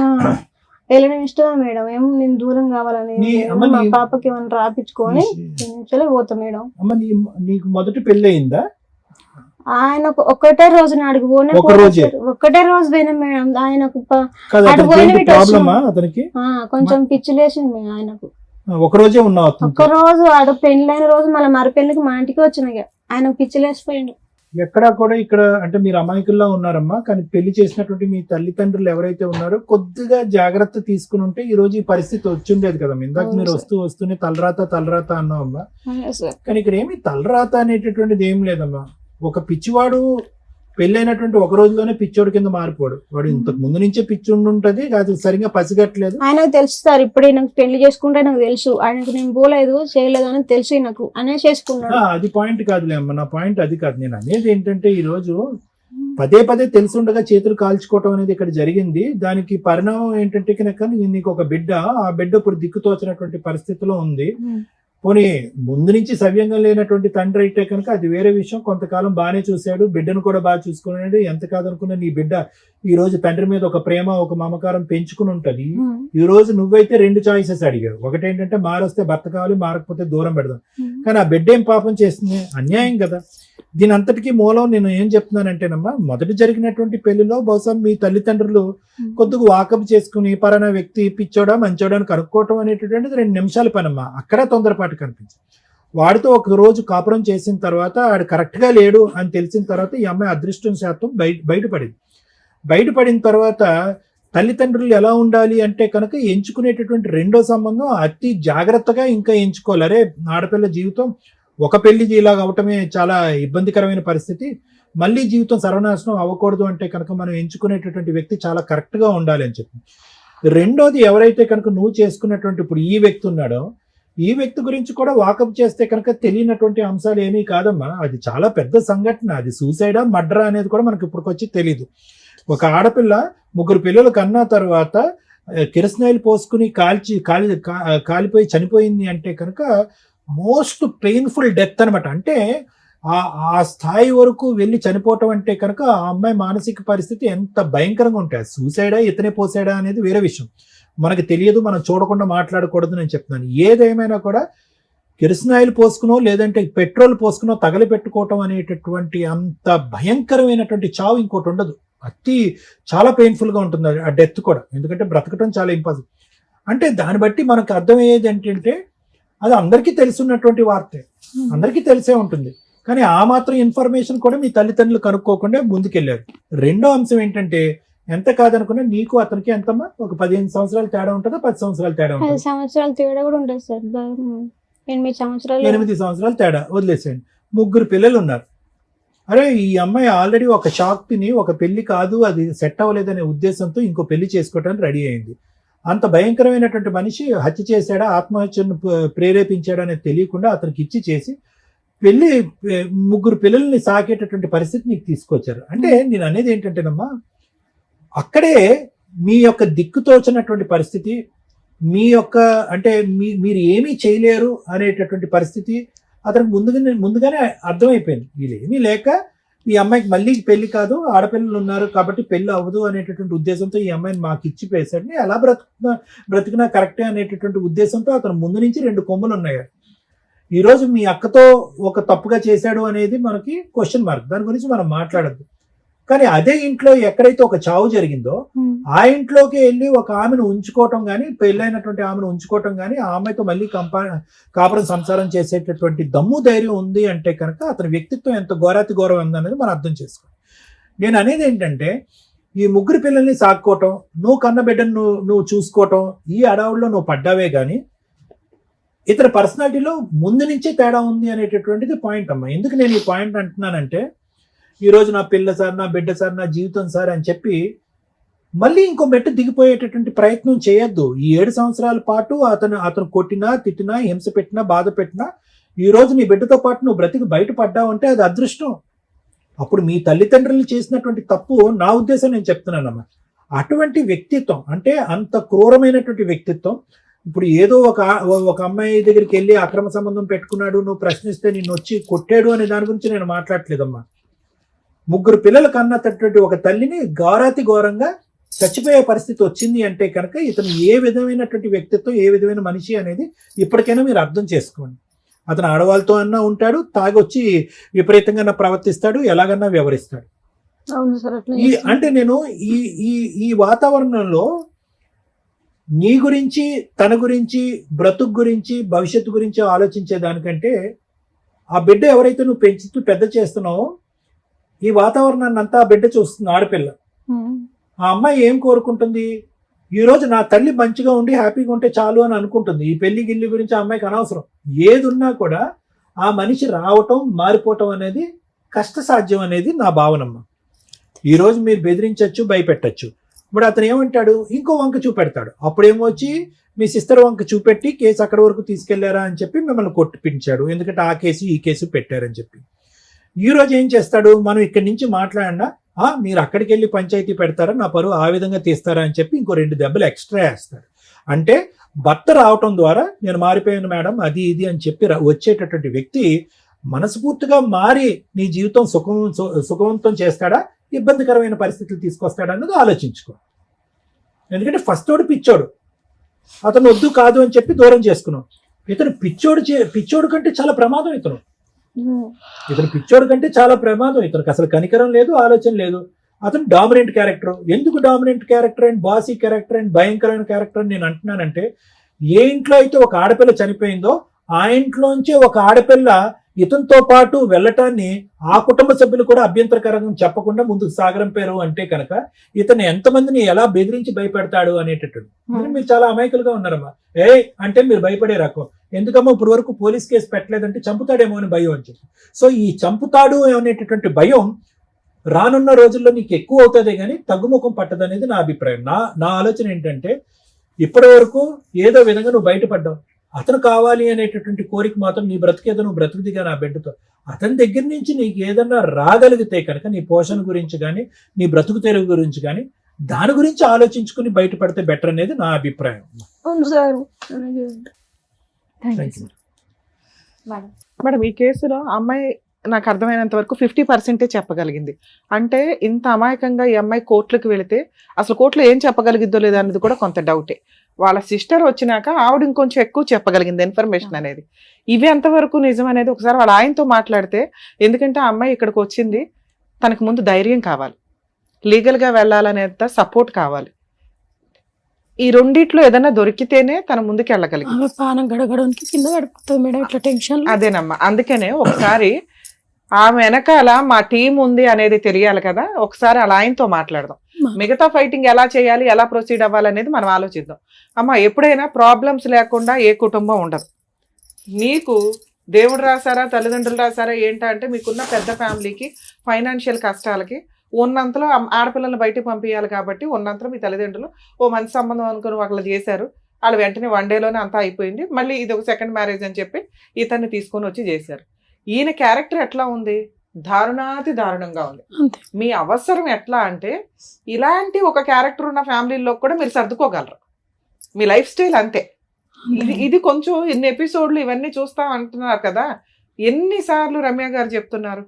వెళ్ళడం ఇష్టమే మేడం. ఏం నేను దూరం కావాలని అమ్మ మా పాపకి ఏమైనా రాపించుకొని నిమిషాలే పోతా మేడం. అమ్మ నీకు మొదటి పెళ్లి అయిందా? ఆయనకు ఒక్కటే రోజు నాడికి పోయినా, ఒక్కటే రోజు పోయినా మేడం. ఆయనకు ప్రాబ్లమా అతనికి? కొంచెం పిచ్చి లేచింది మేడం ఆయనకు. ఒక రోజే ఉన్నావు? ఒక్క రోజు ఆడ పెళ్ళైన రోజు మళ్ళీ మరి పెళ్లికి మా ఇంటికి వచ్చినాయి. ఆయనకు పిచ్చి లేచిపోయిండు. ఎక్కడా కూడా ఇక్కడ అంటే మీరు అమాయకుల్లా ఉన్నారమ్మా. కానీ పెళ్లి చేసినటువంటి మీ తల్లిదండ్రులు ఎవరైతే ఉన్నారో కొద్దిగా జాగ్రత్త తీసుకుని ఉంటే ఈ రోజు ఈ పరిస్థితి వచ్చి ఉండేది కదమ్మా. ఇందాక మీరు వస్తూనే తలరాత అన్నావమ్మా. కానీ ఇక్కడ ఏమి తలరాత అనేటటువంటిది ఏం లేదమ్మా. ఒక పిచ్చివాడు పెళ్ళైనటువంటి ఒక రోజులోనే పిచ్చోడు కింద మారిపోడు. వాడు ఇంతకు ముందు నుంచే పిచ్చి ఉంటది, అది సరిగా పసిగట్టలేదు. ఆయనకు తెలుసు సార్, ఇప్పుడే నాకు పెళ్లి చేసుకుంటే నాకు తెలుసు ఆయనకు నేను పోలేదు చేయలేదు అని తెలుసు నాకు అనే చేసుకున్నాడు. అది పాయింట్ కాదులే అమ్మ, నా పాయింట్ అది కాదు. నేను అనేది ఏంటంటే ఈ రోజు పదే తెలిసి ఉండగా చేతులు కాల్చుకోవటం అనేది ఇక్కడ జరిగింది. దానికి పరిణామం ఏంటంటే కనుక నీకు ఒక బిడ్డ, ఆ బిడ్డ ఇప్పుడు దిక్కుతోచినటువంటి పరిస్థితిలో ఉంది. పోనీ ముందు నుంచి సవ్యంగా లేనటువంటి తండ్రి అయితే కనుక అది వేరే విషయం. కొంతకాలం బాగానే చూశాడు, బిడ్డను కూడా బాగా చూసుకున్నాడు. ఎంత కాదనుకున్నా నీ బిడ్డ ఈ రోజు తండ్రి మీద ఒక ప్రేమ, ఒక మమకారం పెంచుకుని ఉంటది. ఈ రోజు నువ్వైతే 2 చాయిసెస్ అడిగావు. ఒకటేంటంటే మారొస్తే భర్త కావాలి, మారకపోతే దూరం పెడదాం. కానీ ఆ బిడ్డ ఏం పాపం చేస్తుంది? అన్యాయం కదా. దీని అంతటికీ మూలం నేను ఏం చెప్తున్నానంటేనమ్మా, మొదటి జరిగినటువంటి పెళ్లిలో బహుశా మీ తల్లిదండ్రులు కొద్దిగా వాకప్ చేసుకుని పలానా వ్యక్తి పిచ్చోడా మంచోడా అని కనుక్కోవటం అనేటటువంటిది 2 నిమిషాల పనమ్మా. అక్కడ తొందరపాటు కనిపించింది. వాడితో ఒక రోజు కాపురం చేసిన తర్వాత ఆడు కరెక్ట్ గా లేడు అని తెలిసిన తర్వాత ఈ అమ్మాయి అదృష్టం శాతం బయటపడిన తర్వాత తల్లిదండ్రులు ఎలా ఉండాలి అంటే కనుక ఎంచుకునేటటువంటి రెండో సంబంధం అతి జాగ్రత్తగా ఇంకా ఎంచుకోవాలి. అరే ఆడపిల్ల జీవితం ఒక పెళ్లి ఇలాగ అవటమే చాలా ఇబ్బందికరమైన పరిస్థితి. మళ్ళీ జీవితం సర్వనాశనం అవ్వకూడదు అంటే కనుక మనం ఎంచుకునేటటువంటి వ్యక్తి చాలా కరెక్ట్ గా ఉండాలి అని చెప్పి. రెండోది ఎవరైతే కనుక నువ్వు చేసుకున్నటువంటి ఇప్పుడు ఈ వ్యక్తి ఉన్నాడో ఈ వ్యక్తి గురించి కూడా వాకప్ చేస్తే కనుక తెలియనటువంటి అంశాలు ఏమీ కాదమ్మా. అది చాలా పెద్ద సంఘటన. అది సూసైడా మర్డరా అనేది కూడా మనకి ఇప్పటికొచ్చి తెలీదు. ఒక ఆడపిల్ల 3 పిల్లలు కన్నా తర్వాత కిరసనాయిల్ పోసుకుని కాలిపోయి చనిపోయింది అంటే కనుక మోస్ట్ పెయిన్ఫుల్ డెత్ అనమాట. అంటే ఆ స్థాయి వరకు వెళ్ళి చనిపోవటం అంటే కనుక ఆ అమ్మాయి మానసిక పరిస్థితి ఎంత భయంకరంగా ఉంటాయి. సూసైడా ఇతనే పోసాడా అనేది వేరే విషయం, మనకు తెలియదు, మనం చూడకుండా మాట్లాడకూడదు నేను చెప్తున్నాను. ఏదేమైనా కూడా కిరసనాయిల్ పోసుకునో లేదంటే పెట్రోల్ పోసుకునో తగలి పెట్టుకోవటం అనేటటువంటి అంత భయంకరమైనటువంటి చావు ఇంకోటి ఉండదు. చాలా పెయిన్ఫుల్ గా ఉంటుంది ఆ డెత్ కూడా. ఎందుకంటే బ్రతకటం చాలా ఇంపాసిబుల్. అంటే దాన్ని బట్టి మనకు అర్థమయ్యేది ఏంటంటే అది అందరికీ తెలుసున్నటువంటి వార్తే, అందరికీ తెలిసే ఉంటుంది. కానీ ఆ మాత్రం ఇన్ఫర్మేషన్ కూడా మీ తల్లిదండ్రులు కనుక్కోకుండా ముందుకెళ్ళారు. రెండో అంశం ఏంటంటే ఎంత కాదనుకున్నా నీకు అతనికి ఎంతమ్మా ఒక 15 సంవత్సరాలు తేడా ఉంటుందా 10 సంవత్సరాలు తేడా ఉంటుంది? 10 సంవత్సరాలు తేడా కూడా ఉంటుంది సార్. 8 సంవత్సరాలు తేడా వదిలేసేయండి. 3 పిల్లలు ఉన్నారు. అరే ఈ అమ్మాయి ఆల్రెడీ ఒక షాక్ తిని ఒక పెళ్లి కాదు అది సెట్ అవ్వలేదనే ఉద్దేశంతో ఇంకో పెళ్లి చేసుకోవడానికి రెడీ అయింది. అంత భయంకరమైనటువంటి మనిషి హత్య చేశాడా ఆత్మహత్యను ప్రేరేపించాడా అనేది తెలియకుండా అతనికి ఇచ్చి చేసి పెళ్లి 3 పిల్లల్ని సాకేటటువంటి పరిస్థితి నీకు తీసుకొచ్చారు. అంటే నేను అనేది ఏంటంటేనమ్మా అక్కడే మీ యొక్క దిక్కుతోచినటువంటి పరిస్థితి, మీ యొక్క అంటే మీరు ఏమీ చేయలేరు అనేటటువంటి పరిస్థితి అతనికి ముందుగానే అర్థమైపోయింది. వీళ్ళు ఏమీ లేక ఈ అమ్మాయికి మళ్ళీ పెళ్లి కాదు, ఆడపిల్లలు ఉన్నారు కాబట్టి పెళ్లి అవ్వదు అనేటటువంటి ఉద్దేశంతో ఈ అమ్మాయిని మాకు ఇచ్చి పేసాడు. ఎలా బ్రతికినా కరెక్టే అనేటటువంటి ఉద్దేశంతో అతను ముందు నుంచి 2 కొమ్ములు ఉన్నాయి. ఈరోజు మీ అక్కతో ఒక తప్పుగా చేశాడు అనేది మనకి క్వశ్చన్ మార్క్, దాని గురించి మనం మాట్లాడద్దు. కానీ అదే ఇంట్లో ఎక్కడైతే ఒక చావు జరిగిందో ఆ ఇంట్లోకి వెళ్ళి ఒక ఆమెను ఉంచుకోవటం కానీ పెళ్ళైనటువంటి ఆమెను ఉంచుకోవటం కానీ ఆ అమ్మాయితో మళ్ళీ కాపురం సంసారం చేసేటటువంటి దమ్ము ధైర్యం ఉంది అంటే కనుక అతని వ్యక్తిత్వం ఎంత ఘోరాతి ఘోరం ఉందనేది మనం అర్థం చేసుకోవాలి. నేను అనేది ఏంటంటే ఈ 3 పిల్లల్ని సాక్కోవటం, నువ్వు కన్న బిడ్డను నువ్వు చూసుకోవటం, ఈ అడవుల్లో నువ్వు పడ్డావే కానీ ఇతర పర్సనాలిటీలో ముందు నుంచే తేడా ఉంది అనేటటువంటిది పాయింట్ అమ్మా. ఎందుకు నేను ఈ పాయింట్ అంటున్నానంటే ఈరోజు నా పిల్ల సార్, నా బిడ్డ సార్, నా జీవితం సార్ అని చెప్పి మళ్ళీ ఇంకో మెట్టు దిగిపోయేటటువంటి ప్రయత్నం చేయొద్దు. ఈ 7 సంవత్సరాల పాటు అతను కొట్టినా తిట్టినా హింస పెట్టినా బాధ పెట్టినా ఈ రోజు నీ బిడ్డతో పాటు నువ్వు బ్రతికి బయటపడ్డావు అంటే అది అదృష్టం. అప్పుడు మీ తల్లిదండ్రులు చేసినటువంటి తప్పు నా ఉద్దేశం నేను చెప్తున్నానమ్మా. అటువంటి వ్యక్తిత్వం అంటే అంత క్రూరమైనటువంటి వ్యక్తిత్వం ఇప్పుడు ఏదో ఒక అమ్మాయి దగ్గరికి వెళ్ళి అక్రమ సంబంధం పెట్టుకున్నాడు, నువ్వు ప్రశ్నిస్తే నిన్ను వచ్చి కొట్టాడు అనే దాని గురించి నేను మాట్లాడట్లేదమ్మా. 3 పిల్లలు కన్నటువంటి ఒక తల్లిని ఘోరాతి ఘోరంగా చచ్చిపోయే పరిస్థితి వచ్చింది అంటే కనుక ఇతను ఏ విధమైనటువంటి వ్యక్తిత్వం, ఏ విధమైన మనిషి అనేది ఇప్పటికైనా మీరు అర్థం చేసుకోండి. అతను ఆడవాళ్ళతో అన్నా ఉంటాడు, తాగొచ్చి విపరీతంగా ప్రవర్తిస్తాడు, ఎలాగన్నా వ్యవహరిస్తాడు. అవును సార్ అట్లా అంటే నేను ఈ ఈ ఈ వాతావరణంలో నీ గురించి, తన గురించి, బ్రతుకు గురించి, భవిష్యత్తు గురించి ఆలోచించే దానికంటే ఆ బిడ్డ ఎవరైతే నువ్వు పెంచుతూ పెద్ద చేస్తున్నావో ఈ వాతావరణాన్ని అంతా ఆ బిడ్డ చూస్తుంది, ఆడపిల్ల. ఆ అమ్మాయి ఏం కోరుకుంటుంది, ఈ రోజు నా తల్లి మంచిగా ఉండి హ్యాపీగా ఉంటే చాలు అని అనుకుంటుంది. ఈ పెళ్లి గిల్లి గురించి ఆ అమ్మాయికి అనవసరం. ఏది ఉన్నా కూడా ఆ మనిషి రావటం, మారిపోవటం అనేది కష్టసాధ్యం అనేది నా భావనమ్మ. ఈ రోజు మీరు బెదిరించవచ్చు, భయపెట్టచ్చు. ఇప్పుడు అతను ఏమంటాడు, ఇంకో వంక చూపెడతాడు. అప్పుడేమో వచ్చి మీ సిస్టర్ వంక చూపెట్టి కేసు అక్కడి వరకు తీసుకెళ్లారా అని చెప్పి మిమ్మల్ని కొట్టిపించాడు, ఎందుకంటే ఆ కేసు ఈ కేసు పెట్టారని చెప్పి. ఈ రోజు ఏం చేస్తాడు, మనం ఇక్కడి నుంచి మాట్లాడినా మీరు అక్కడికి వెళ్ళి పంచాయతీ పెడతారా, నా పరువు ఆ విధంగా తీస్తారా అని చెప్పి ఇంకో 2 దెబ్బలు ఎక్స్ట్రా వేస్తాడు. అంటే భర్త రావటం ద్వారా నేను మారిపోయాను మేడం, అది ఇది అని చెప్పి వచ్చేటటువంటి వ్యక్తి మనస్ఫూర్తిగా మారి నీ జీవితం సుఖవంతం చేస్తాడా, ఇబ్బందికరమైన పరిస్థితులు తీసుకొస్తాడా అన్నది ఆలోచించుకో. ఎందుకంటే ఫస్ట్ వాడు పిచ్చోడు, అతను వద్దు కాదు అని చెప్పి దూరం చేసుకున్నాం. ఇతను పిచ్చోడు కంటే చాలా ప్రమాదం. ఇతను పిచ్చోడు కంటే చాలా ప్రమాదం. ఇతనికి అసలు కనికరం లేదు, ఆలోచన లేదు. అతను డామినెంట్ క్యారెక్టర్. ఎందుకు dominant character and bossy character and భయంకరమైన క్యారెక్టర్ అని నేను అంటున్నానంటే, ఏ ఇంట్లో అయితే ఒక ఆడపిల్ల చనిపోయిందో ఆ ఇంట్లోంచి ఒక ఆడపిల్ల ఇతనితో పాటు వెళ్ళటాన్ని ఆ కుటుంబ సభ్యులు కూడా అభ్యంతరకరంగా చెప్పకుండా ముందుకు సాగరంపారు అంటే కనుక ఇతను ఎంతమందిని ఎలా బెదిరించి భయపెడతాడు అనేటట్టు. మీరు చాలా అమాయకులుగా ఉన్నారమ్మా. అంటే మీరు భయపడే రకం. ఎందుకమ్మా ఇప్పుడు వరకు పోలీస్ కేసు పెట్టలేదంటే చంపుతాడేమో అని భయం అని చెప్పి. సో ఈ చంపుతాడు అనేటటువంటి భయం రానున్న రోజుల్లో నీకు ఎక్కువ అవుతుంది కానీ తగ్గుముఖం పట్టదనేది నా అభిప్రాయం. నా ఆలోచన ఏంటంటే, ఇప్పటి వరకు ఏదో విధంగా నువ్వు బయటపడ్డావు. అతను కావాలి అనేటటువంటి కోరిక మాత్రం నీ బ్రతికేదో నువ్వు బ్రతుకుదిగా నా బిడ్డతో. అతని దగ్గర నుంచి నీకు ఏదన్నా రాగలిగితే కనుక నీ పోషణ గురించి కానీ, నీ బ్రతుకు తెరుగు గురించి కానీ, దాని గురించి ఆలోచించుకుని బయటపడితే బెటర్ అనేది నా అభిప్రాయం. అవును సార్. మేడం, ఈ కేసులో అమ్మాయి నాకు అర్థమైనంత వరకు 50% చెప్పగలిగింది. అంటే ఇంత అమాయకంగా ఈ అమ్మాయి కోర్టులకు వెళితే అసలు కోర్టులో ఏం చెప్పగలిగిద్దో లేదో అనేది కూడా కొంత డౌటే. వాళ్ళ సిస్టర్ వచ్చినాక ఆవిడ ఇంకొంచెం ఎక్కువ చెప్పగలిగింది ఇన్ఫర్మేషన్ అనేది. ఇవి ఎంతవరకు నిజం అనేది ఒకసారి వాళ్ళ ఆయనతో మాట్లాడితే, ఎందుకంటే ఆ అమ్మాయి ఇక్కడికి వచ్చింది, తనకు ముందు ధైర్యం కావాలి, లీగల్గా వెళ్ళాలనేంత సపోర్ట్ కావాలి. ఈ రెండిట్లో ఏదైనా దొరికితేనే తన ముందుకు వెళ్ళగలిగింది. పానం గడగడానికి కింద పడుతుంది మేడం ఇట్లా టెన్షన్. అదేనమ్మా, అందుకనే ఒకసారి ఆమె వెనకాల మా టీం ఉంది అనేది తెలియాలి కదా. ఒకసారి అలా ఆయనతో మాట్లాడదాం. మిగతా ఫైటింగ్ ఎలా చేయాలి, ఎలా ప్రొసీడ్ అవ్వాలనేది మనం ఆలోచిద్దాం. అమ్మ, ఎప్పుడైనా ప్రాబ్లమ్స్ లేకుండా ఏ కుటుంబం ఉండదు. మీకు దేవుడు రాశారా, తల్లిదండ్రులు రాశారా ఏంటంటే, మీకున్న పెద్ద ఫ్యామిలీకి ఫైనాన్షియల్ కష్టాలకి ఉన్నంతలో ఆడపిల్లల్ని బయటకు పంపించాలి కాబట్టి ఉన్నంతలో మీ తల్లిదండ్రులు ఓ మంచి సంబంధం అనుకుని వాళ్ళు చేశారు. వాళ్ళు వెంటనే 1 డేలోనే అంతా అయిపోయింది. మళ్ళీ ఇది ఒక సెకండ్ మ్యారేజ్ అని చెప్పి ఇతన్ని తీసుకొని వచ్చి చేశారు. ఈయన క్యారెక్టర్ ఎట్లా ఉంది, దారుణాతి దారుణంగా ఉంది. మీ అవసరం ఎట్లా అంటే, ఇలాంటి ఒక క్యారెక్టర్ ఉన్న ఫ్యామిలీలో కూడా మీరు సర్దుకోగలరు. మీ లైఫ్ స్టైల్ అంతే. ఇది కొంచెం ఎన్ని ఎపిసోడ్లు ఇవన్నీ చూస్తాం అంటున్నారు కదా. ఎన్నిసార్లు రమ్య గారు చెప్తున్నారు,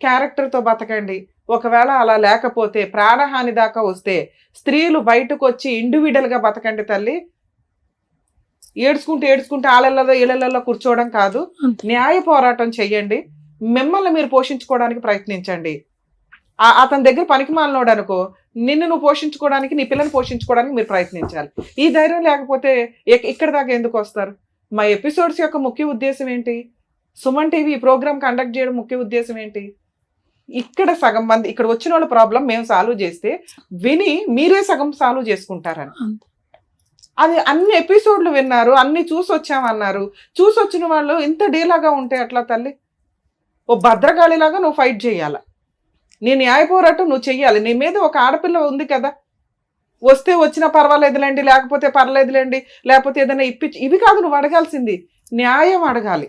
క్యారెక్టర్తో బతకండి. ఒకవేళ అలా లేకపోతే ప్రాణహాని దాకా వస్తే స్త్రీలు బయటకు వచ్చి ఇండివిడువల్గా బతకండి తల్లి. ఏడ్చుకుంటూ ఇళ్లలో కూర్చోవడం కాదు, న్యాయ పోరాటం చెయ్యండి. మిమ్మల్ని మీరు పోషించుకోవడానికి ప్రయత్నించండి. అతని దగ్గర పనికి మాలినోడు అనుకో, నిన్ను నువ్వు పోషించుకోవడానికి, నీ పిల్లని పోషించుకోవడానికి మీరు ప్రయత్నించాలి. ఈ ధైర్యం లేకపోతే ఇక్కడ దాకా ఎందుకు వస్తారు? మా ఎపిసోడ్స్ యొక్క ముఖ్య ఉద్దేశం ఏంటి? సుమన్ టీవీ ప్రోగ్రామ్ కండక్ట్ చేయడం ముఖ్య ఉద్దేశం ఏంటి? ఇక్కడ సగం మంది ఇక్కడ వచ్చిన వాళ్ళ ప్రాబ్లం మేము సాల్వ్ చేస్తే విని మీరే సగం సాల్వ్ చేసుకుంటారని. అది అన్ని ఎపిసోడ్లు విన్నారు, అన్ని చూసొచ్చామన్నారు. చూసొచ్చిన వాళ్ళు ఇంత డీలాగా ఉంటే అట్లా తల్లి? ఓ భద్రకాళిలాగా నువ్వు ఫైట్ చేయాలి. నీ న్యాయ పోరాటం నువ్వు చెయ్యాలి. నీ మీద ఒక ఆడపిల్ల ఉంది కదా, వస్తే వచ్చినా పర్వాలేదులేండి, లేకపోతే పర్లేదులేండి, లేకపోతే ఏదైనా ఇవి కాదు నువ్వు అడగాల్సింది. న్యాయం అడగాలి,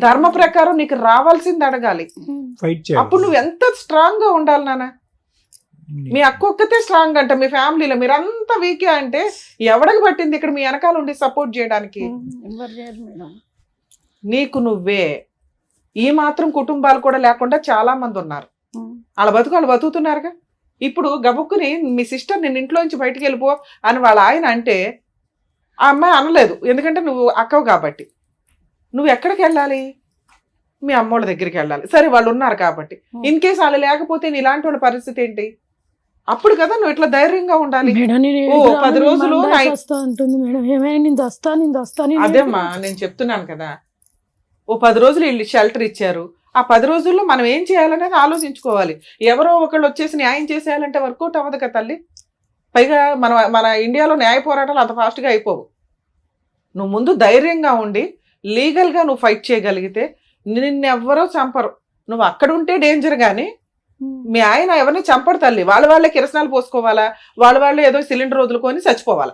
ధర్మ ప్రకారం నీకు రావాల్సింది అడగాలి. అప్పుడు నువ్వు ఎంత స్ట్రాంగ్ గా ఉండాలి నాన్న. మీ అక్కొక్కతే స్ట్రాంగ్ అంట, మీ ఫ్యామిలీలో మీరంతా వీకే అంటే ఎవడికి పట్టింది ఇక్కడ మీ వెనకాల ఉండి సపోర్ట్ చేయడానికి? నీకు నువ్వే. ఈ మాత్రం కుటుంబాలు కూడా లేకుండా చాలా మంది ఉన్నారు. వాళ్ళ బతుకుతున్నారుగా. ఇప్పుడు గబుక్కుని మీ సిస్టర్ నేను ఇంట్లోంచి బయటికి వెళ్ళిపో అని వాళ్ళ ఆయన అంటే ఆ అమ్మాయి అనలేదు, ఎందుకంటే నువ్వు అక్కవు కాబట్టి. నువ్వు ఎక్కడికి వెళ్ళాలి? మీ అమ్మోళ్ళ దగ్గరికి వెళ్ళాలి. సరే వాళ్ళు ఉన్నారు కాబట్టి. ఇన్ కేసు వాళ్ళు లేకపోతే నీ ఇలాంటి వాళ్ళ పరిస్థితి ఏంటి? అప్పుడు కదా నువ్వు ఇట్లా ధైర్యంగా ఉండాలి. మేడం నేను ఓ 10 రోజులు వస్తా అంటుంది మేడం, ఏమైనా నేను వస్తా అదేమ్మా నేను చెప్తున్నాను కదా, ఓ 10 రోజులు వీళ్ళు షెల్టర్ ఇచ్చారు. ఆ 10 రోజుల్లో మనం ఏం చేయాలనేది ఆలోచించుకోవాలి. ఎవరో ఒకళ్ళు వచ్చేసి న్యాయం చేసేయాలంటే వర్కౌట్ అవ్వదు కదా తల్లి. పైగా మన ఇండియాలో న్యాయ పోరాటాలు అంత ఫాస్ట్గా అయిపోవు. నువ్వు ముందు ధైర్యంగా ఉండి లీగల్గా నువ్వు ఫైట్ చేయగలిగితే నిన్నెవ్వరో చంపరు. నువ్వు అక్కడ ఉంటే డేంజర్ కానీ మీ ఆయన ఎవరిని చంపడు తల్లి. వాళ్ళే కిరసనాలు పోసుకోవాలా, వాళ్ళే ఏదో సిలిండర్ వదులుకొని చచ్చిపోవాలా,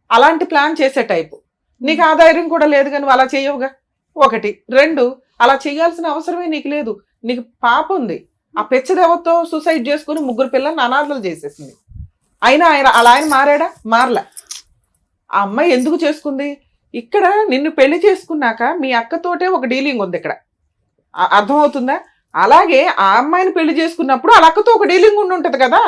అలాంటి ప్లాన్ చేసే టైపు. నీకు ఆ ధైర్యం కూడా లేదు కానీ అలా చేయవుగా. 1 2 అలా చేయాల్సిన అవసరమే నీకు లేదు. నీకు పాప ఉంది. ఆ పెచ్చదేవతో సూసైడ్ చేసుకుని 3 పిల్లల్ని అనాథలు చేసేసింది. అయినా ఆయన మారాడా? మారలే. ఆ అమ్మాయి ఎందుకు చేసుకుంది? ఇక్కడ నిన్ను పెళ్లి చేసుకున్నాక మీ అక్కతోటే ఒక డీలింగ్ ఉంది ఇక్కడ, అర్థమవుతుందా? అలాగే ఆ అమ్మాయిని పెళ్లి చేసుకున్నప్పుడు వాళ్ళ అక్కతో ఒక డీలింగ్ ఉంటది కదా.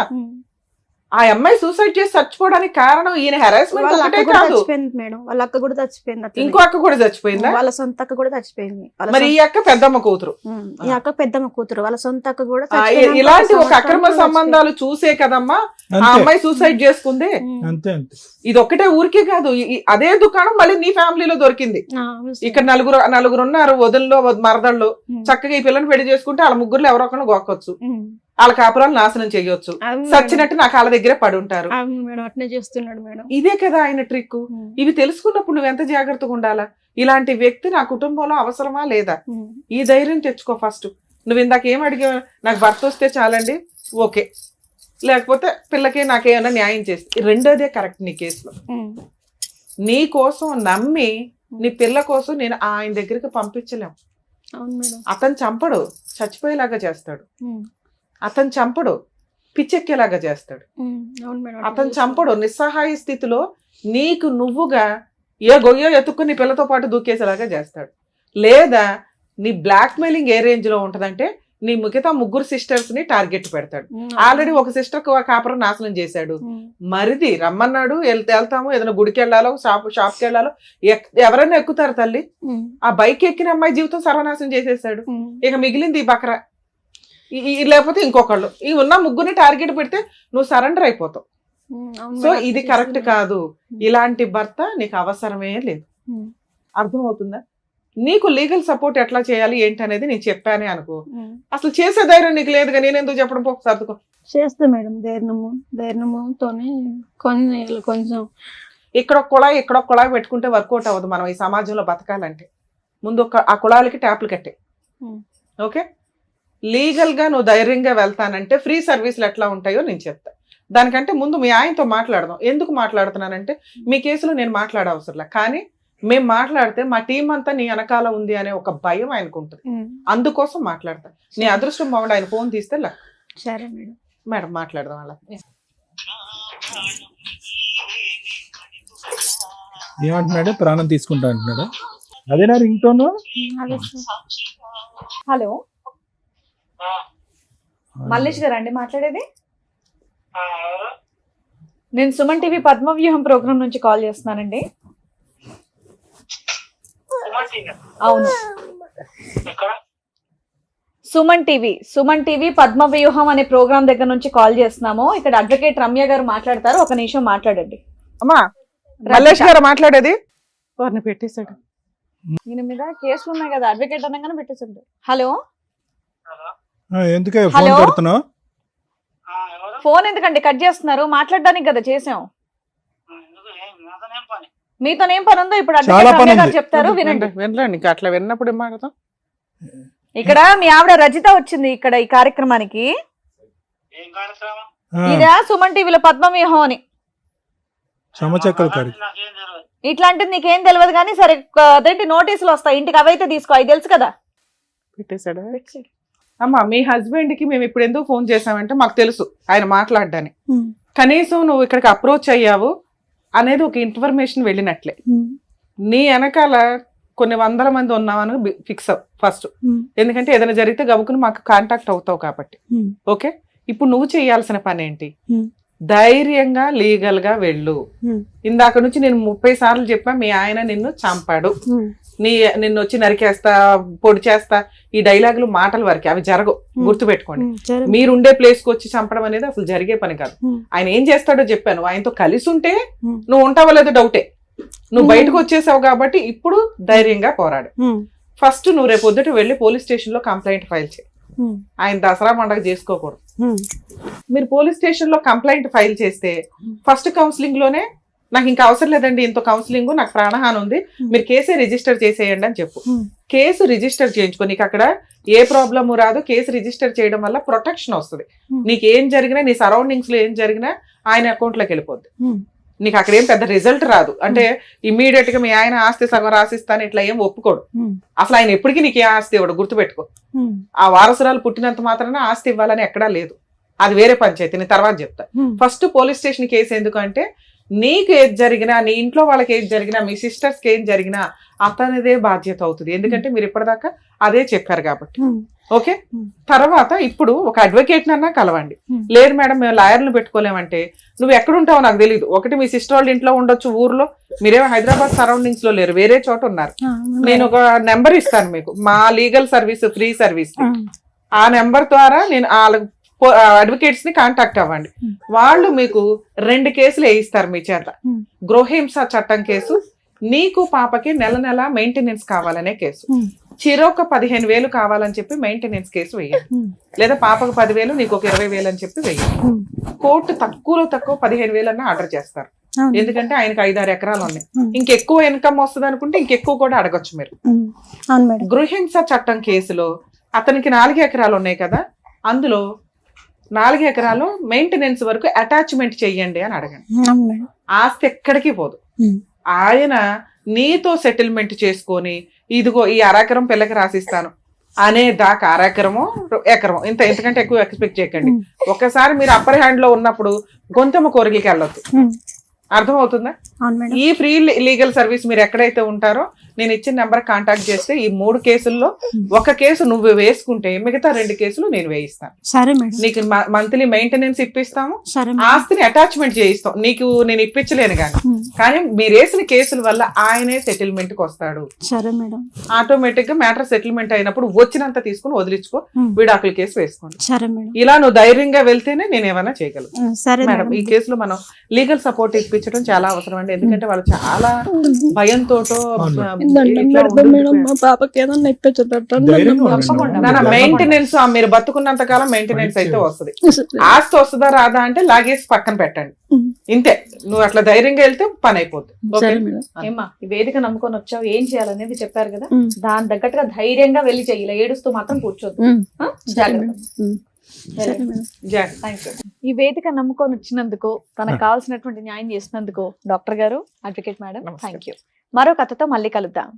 ఆ అమ్మాయి సూసైడ్ చేసి చచ్చిపోవడానికి కారణం ఈయన హెరాస్మెంట్ ఒకటే కాదు మేడం. వాళ్ళ అక్క కూడా చచ్చిపోయింది. ఇంకో అక్క కూడా చచ్చిపోయిందా? వాళ్ళ సొంత అక్క కూడా చచ్చిపోయింది. మరి ఈ అక్క పెద్దమ్మ కూతురు, ఈ అక్క పెద్దమ్మ కూతురు, వాళ్ళ సొంత అక్క కూడా ఇలాంటి ఒక అక్రమ సంబంధాలు చూసే కదమ్మా ఆ అమ్మాయి సూసైడ్ చేసుకుంది. అంతే. ఇది ఒక్కటే ఊరికే కాదు, అదే దుకాణం మళ్ళీ నీ ఫ్యామిలీలో దొరికింది. ఇక్కడ నలుగురు ఉన్నారు, వదుల్లో మరదళ్ళు. చక్కగా ఈ పిల్లని పెళ్లి చేసుకుంటే వాళ్ళ 3 ఎవరో ఒకరిని గోక్కొచ్చు, వాళ్ళ కాపురాలు నాశనం చేయొచ్చు. సచ్చినట్టు నా కాళ్ళ దగ్గరే పడి ఉంటారు. ఇదే కదా ఆయన ట్రిక్. ఇవి తెలుసుకున్నప్పుడు నువ్వు ఎంత జాగ్రత్తగా ఉండాలా? ఇలాంటి వ్యక్తి నా కుటుంబంలో అవసరమా లేదా? ఈ ధైర్యం తెచ్చుకో ఫస్ట్. నువ్వు ఇందాక ఏం అడిగా, నాకు భర్త వస్తే చాలండి, ఓకే, లేకపోతే పిల్లకి నాకేమైనా న్యాయం చేస్తే. రెండోదే కరెక్ట్ నీ కేసులో. నీ కోసం నమ్మి నీ పిల్ల కోసం నేను ఆయన దగ్గరికి పంపించలేం. అతను చంపడు, చచ్చిపోయేలాగా చేస్తాడు. అతను చంపడు, పిచ్చెక్కేలాగా చేస్తాడు. అతను చంపడు, నిస్సహాయ స్థితిలో నీకు నువ్వుగా ఏ గొయ్యో ఎత్తుక్కుని నీ పిల్లతో పాటు దూకేసేలాగా చేస్తాడు. లేదా నీ బ్లాక్ మెయిలింగ్ ఏ రేంజ్ లో ఉంటదంటే నీ మిగతా 3 సిస్టర్స్ ని టార్గెట్ పెడతాడు. ఆల్రెడీ ఒక సిస్టర్ కాపురం నాశనం చేశాడు. మరిది రమ్మన్నాడు, వెళ్తాము, ఏదైనా గుడికి వెళ్ళాలో షాప్కి వెళ్ళాలో ఎవరైనా ఎక్కుతారు తల్లి. ఆ బైక్ ఎక్కిన అమ్మాయి జీవితం సర్వనాశనం చేసేసాడు. ఇక మిగిలింది ఈ బకరా, లేకపోతే ఇంకొకళ్ళు. ఈ ఉన్న 3 టార్గెట్ పెడితే నువ్వు సరెండర్ అయిపోతావు. సో ఇది కరెక్ట్ కాదు. ఇలాంటి భర్త నీకు అవసరమే లేదు. అర్థమవుతుందా? నీకు లీగల్ సపోర్ట్ ఎట్లా చేయాలి ఏంటి అనేది నేను చెప్పానే అనుకో. అసలు చేసే ధైర్యం నీకు లేదుగా, నేను ఎందుకు చెప్పడం? పో సర్దుకో. చేస్తా మేడం, ధైర్యముతోనే కొంచెం ఇక్కడ ఒక కుళాయి పెట్టుకుంటే వర్కౌట్ అవ్వదు. మనం ఈ సమాజంలో బతకాలంటే ముందు ఆ కుళాలకి ట్యాప్లు కట్టే. ఓకే, లీగల్ గా నువ్వు ధైర్యంగా వెళ్తానంటే ఫ్రీ సర్వీసులు ఎట్లా ఉంటాయో నేను చెప్తా. దానికంటే ముందు మీ ఆయనతో మాట్లాడదాం. ఎందుకు మాట్లాడుతున్నానంటే మీ కేసులో నేను మాట్లాడవసరంలే, కానీ మేము మాట్లాడితే మా టీం అంతా నీ వెనకాల ఉంది అనే ఒక భయం ఆయనకు ఉంటుంది. అందుకోసం మాట్లాడతా. నీ అదృష్టం బాగుండి ఆయన ఫోన్ తీస్తే సరే మేడం. మేడం మాట్లాడదాం అలా. ఏమంటున్నాడు? ప్రాణం తీసుకుంటా అంటున్నాడు. అదేనా రింగ్ టోన్? హలో మల్లేష్ గారు అండి మాట్లాడేది? నేను సుమన్ టీవీ పద్మవ్యూహం ప్రోగ్రామ్ నుంచి కాల్ చేస్తున్నానండి. అవును, సుమన్ టీవీ పద్మవ్యూహం అనే ప్రోగ్రామ్ దగ్గర నుంచి కాల్ చేస్తున్నాము. ఇక్కడ అడ్వకేట్ రమ్య గారు మాట్లాడతారు, ఒక నిమిషం మాట్లాడండి. అమ్మా మల్లేష్ గారు మాట్లాడేది. వారిని పెట్టేశాడు. ఈయన మీద కేసులు ఉన్నాయి కదా, అడ్వకేట్ అనగానే పెట్టేసాడు. హలో, ఎందుకే ఫోన్ పెడుతున్నావు? ఫోన్ ఎందుకండి కట్ చేస్తున్నారు? మాట్లాడడానికి కదా చేసాం. మీతోనేం పని ఉందో ఇప్పుడు అడ్వకేట్ రమ్య గారు చెప్తారు, వినండి. వినరండి, అట్లా విన్నప్పుడు మాట్లాడతాం. ఇక్కడ మీ ఆవిడ రజిత వచ్చింది ఇక్కడ ఈ కార్యక్రమానికి. ఇదా సుమన్ టీవీలో పద్మవ్యూహం అని. ఇట్లాంటిది నీకేం తెలియదు కానీ సరే, అదేంటి నోటీసులు వస్తాయి ఇంటికి, అవైతే తీసుకో, అవి తెలుసు కదా. పెట్టేశాడా? అమ్మా మీ హస్బెండ్ కి మేము ఇప్పుడు ఎందుకు ఫోన్ చేసామంటే మాకు తెలుసు ఆయన మాట్లాడడానికి. కనీసం నువ్వు ఇక్కడికి అప్రోచ్ అయ్యావు అనేది ఒక ఇన్ఫర్మేషన్ వెళ్ళినట్లే. నీ వెనకాల కొన్ని 100 మంది ఉన్నామని ఫిక్స్ అవ్వు ఫస్ట్. ఎందుకంటే ఏదైనా జరిగితే గబుకుని మాకు కాంటాక్ట్ అవుతావు కాబట్టి. ఓకే, ఇప్పుడు నువ్వు చేయాల్సిన పని ఏంటి? Hmm. ధైర్యంగా లీగల్ గా వెళ్ళు. Hmm. ఇందాక నుంచి నేను 30 సార్లు చెప్పా మీ ఆయన నిన్ను చంపాడు, Hmm. నిన్ను వచ్చి నరికేస్తా, పొడి చేస్తా, ఈ డైలాగులు మాటల వరకే, అవి జరగవు, గుర్తుపెట్టుకోండి. సరే. మీరుండే ప్లేస్ కి వచ్చి చంపడం అనేది అసలు జరిగే పని కాదు. Hmm. ఆయన ఏం చేస్తాడో చెప్పాను, ఆయనతో కలిసి ఉంటే Hmm. నువ్వు ఉంటావో లేదో డౌటే. నువ్వు బయటకు వచ్చేసావు కాబట్టి ఇప్పుడు ధైర్యంగా పోరాడు. ఫస్ట్ నువ్వు రేపు పొద్దుట వెళ్ళి పోలీస్ స్టేషన్ లో కంప్లైంట్ ఫైల్ చేయి. ఆయన దసరా పండగ చేసుకోకూడదు. మీరు పోలీస్ స్టేషన్ లో కంప్లైంట్ ఫైల్ చేస్తే ఫస్ట్ కౌన్సిలింగ్ లోనే నాకు ఇంకా అవసరం లేదండి, ఇంత కౌన్సిలింగ్, నాకు ప్రాణహాని ఉంది, మీరు కేసే రిజిస్టర్ చేసేయండి అని చెప్పు. కేసు రిజిస్టర్ చేయించుకో, నీకు అక్కడ ఏ ప్రాబ్లము రాదు. కేసు రిజిస్టర్ చేయడం వల్ల ప్రొటెక్షన్ వస్తుంది. నీకు ఏం జరిగినా, నీ సరౌండింగ్స్ లో ఏం జరిగినా ఆయన అకౌంట్ లోకి వెళ్ళిపోద్ది. నీకు అక్కడ ఏం పెద్ద రిజల్ట్ రాదు. అంటే ఇమ్మీడియట్ గా మీ ఆయన ఆస్తి సగం రాసిస్తాను ఇట్లా ఏం ఒప్పుకోడు. అసలు ఆయన ఎప్పటికీ నీకు ఏ ఆస్తి ఇవ్వడు, గుర్తుపెట్టుకో. ఆ వారసురాలు పుట్టినంత మాత్రాన ఆస్తి ఇవ్వాలని ఎక్కడా లేదు, అది వేరే పంచాయతీ, నేను తర్వాత చెప్తా. ఫస్ట్ పోలీస్ స్టేషన్ కేసు ఎందుకంటే నీకు ఏది జరిగినా, నీ ఇంట్లో వాళ్ళకి ఏది జరిగినా, మీ సిస్టర్స్ కి ఏం జరిగినా అతనిదే బాధ్యత అవుతుంది. ఎందుకంటే మీరు ఇప్పటిదాకా అదే చెప్పారు కాబట్టి. ఓకే, తర్వాత ఇప్పుడు ఒక అడ్వకేట్ నన్నా కలవండి. లేదు మేడం మేము లాయర్లను పెట్టుకోలేమంటే నువ్వు ఎక్కడుంటావో నాకు తెలియదు. ఒకటి మీ సిస్టర్ వాళ్ళ ఇంట్లో ఉండొచ్చు, ఊర్లో, మీరేమో హైదరాబాద్ సరౌండింగ్స్ లో లేరు, వేరే చోట ఉన్నారు. నేను ఒక నెంబర్ ఇస్తాను మీకు, మా లీగల్ సర్వీస్, ఫ్రీ సర్వీస్. ఆ నెంబర్ ద్వారా నేను అడ్వకేట్స్ ని కాంటాక్ట్ అవ్వండి. వాళ్ళు మీకు 2 కేసులు వేయిస్తారు మీ చేత. గృహహింస చట్టం కేసు, నీకు పాపకి నెల నెల మెయింటెనెన్స్ కావాలనే కేసు. చిరొక 15,000 కావాలని చెప్పి మెయింటెనెన్స్ కేసు వేయండి. లేదా పాపకు 10,000, నీకు ఒక 20,000 అని చెప్పి వేయండి. కోర్టు తక్కువలో తక్కువ 15,000 అన్న ఆర్డర్ చేస్తారు. ఎందుకంటే ఆయనకు 5-6 ఎకరాలు ఉన్నాయి. ఇంకెక్కువ ఇన్కమ్ వస్తుంది అనుకుంటే ఇంకెక్కువ కూడా అడగొచ్చు మీరు. గృహహింస చట్టం కేసులో అతనికి 4 ఎకరాలు ఉన్నాయి కదా, అందులో 4 ఎకరాలు మెయింటెనెన్స్ వరకు అటాచ్మెంట్ చెయ్యండి అని అడగండి. ఆస్తి ఎక్కడికి పోదు. ఆయన నీతో సెటిల్మెంట్ చేసుకొని ఇదిగో ఈ 1/2 ఎకరం పిల్లకి రాసిస్తాను అనే దాకా 1/2 ఎకరమో ఎకరమో ఇంతకంటే ఎక్కువ ఎక్స్పెక్ట్ చేయకండి. ఒకసారి మీరు అప్పర్ హ్యాండ్ లో ఉన్నప్పుడు గొంతెమ్మ కోరికలకి వెళ్ళొద్దు. అర్థమవుతుందా? ఈ ఫ్రీ లీగల్ సర్వీస్ మీరు ఎక్కడైతే ఉంటారో నేను ఇచ్చిన నెంబర్ కాంటాక్ట్ చేస్తే ఈ 3 కేసుల్లో ఒక కేసు నువ్వు వేసుకుంటే మిగతా 2 కేసులు నేను వేయిస్తాను. సరే మేడం. నీకు మంత్లీ మెయింటెనెన్స్ ఇప్పిస్తాము, సరే. ఆస్తిని అటాచ్మెంట్ చేయిస్తాం. నీకు నేను ఇప్పించలేను కానీ మీరు వేసిన కేసుల వల్ల ఆయనే సెటిల్మెంట్ కి వస్తాడు. సరే మేడం. ఆటోమేటిక్ గా మ్యాటర్ సెటిల్మెంట్ అయినప్పుడు వచ్చినంత తీసుకుని వదిలించుకో, విడాకుల కేసు వేసుకోండి. సరే మేడం. ఇలా నువ్వు ధైర్యంగా వెళ్తేనే నేను ఏమైనా చేయగలను. సరే మేడం, ఈ కేసులో మనం లీగల్ సపోర్ట్ ఇప్పించడం చాలా అవసరం అండి. ఎందుకంటే వాళ్ళు చాలా భయంతో మెయింటెనెన్స్, మీరు బతుకున్నంత కాలం మెయింటెనెన్స్ అయితే వస్తుంది. ఆస్తి వస్తుందా రాదా అంటే లాగేసి పక్కన పెట్టండి, ఇంతే. నువ్వు అట్లా ధైర్యంగా వెళ్తే పని అయిపోద్ది. ఏమ్మా, ఈ వేదిక నమ్ముకొని వచ్చావు, ఏం చేయాలనేది చెప్పారు కదా, దాని తగ్గట్టుగా ధైర్యంగా వెళ్ళి చెయ్యాలి, ఏడుస్తూ మాత్రం కూర్చోద్దు. ఈ వేదిక నమ్ముకొని వచ్చినందుకు, తనకు కావాల్సినటువంటి న్యాయం చేసినందుకు డాక్టర్ గారు, అడ్వకేట్ మేడం, థ్యాంక్ యూ. మరో కథతో మళ్ళీ కలుద్దాం.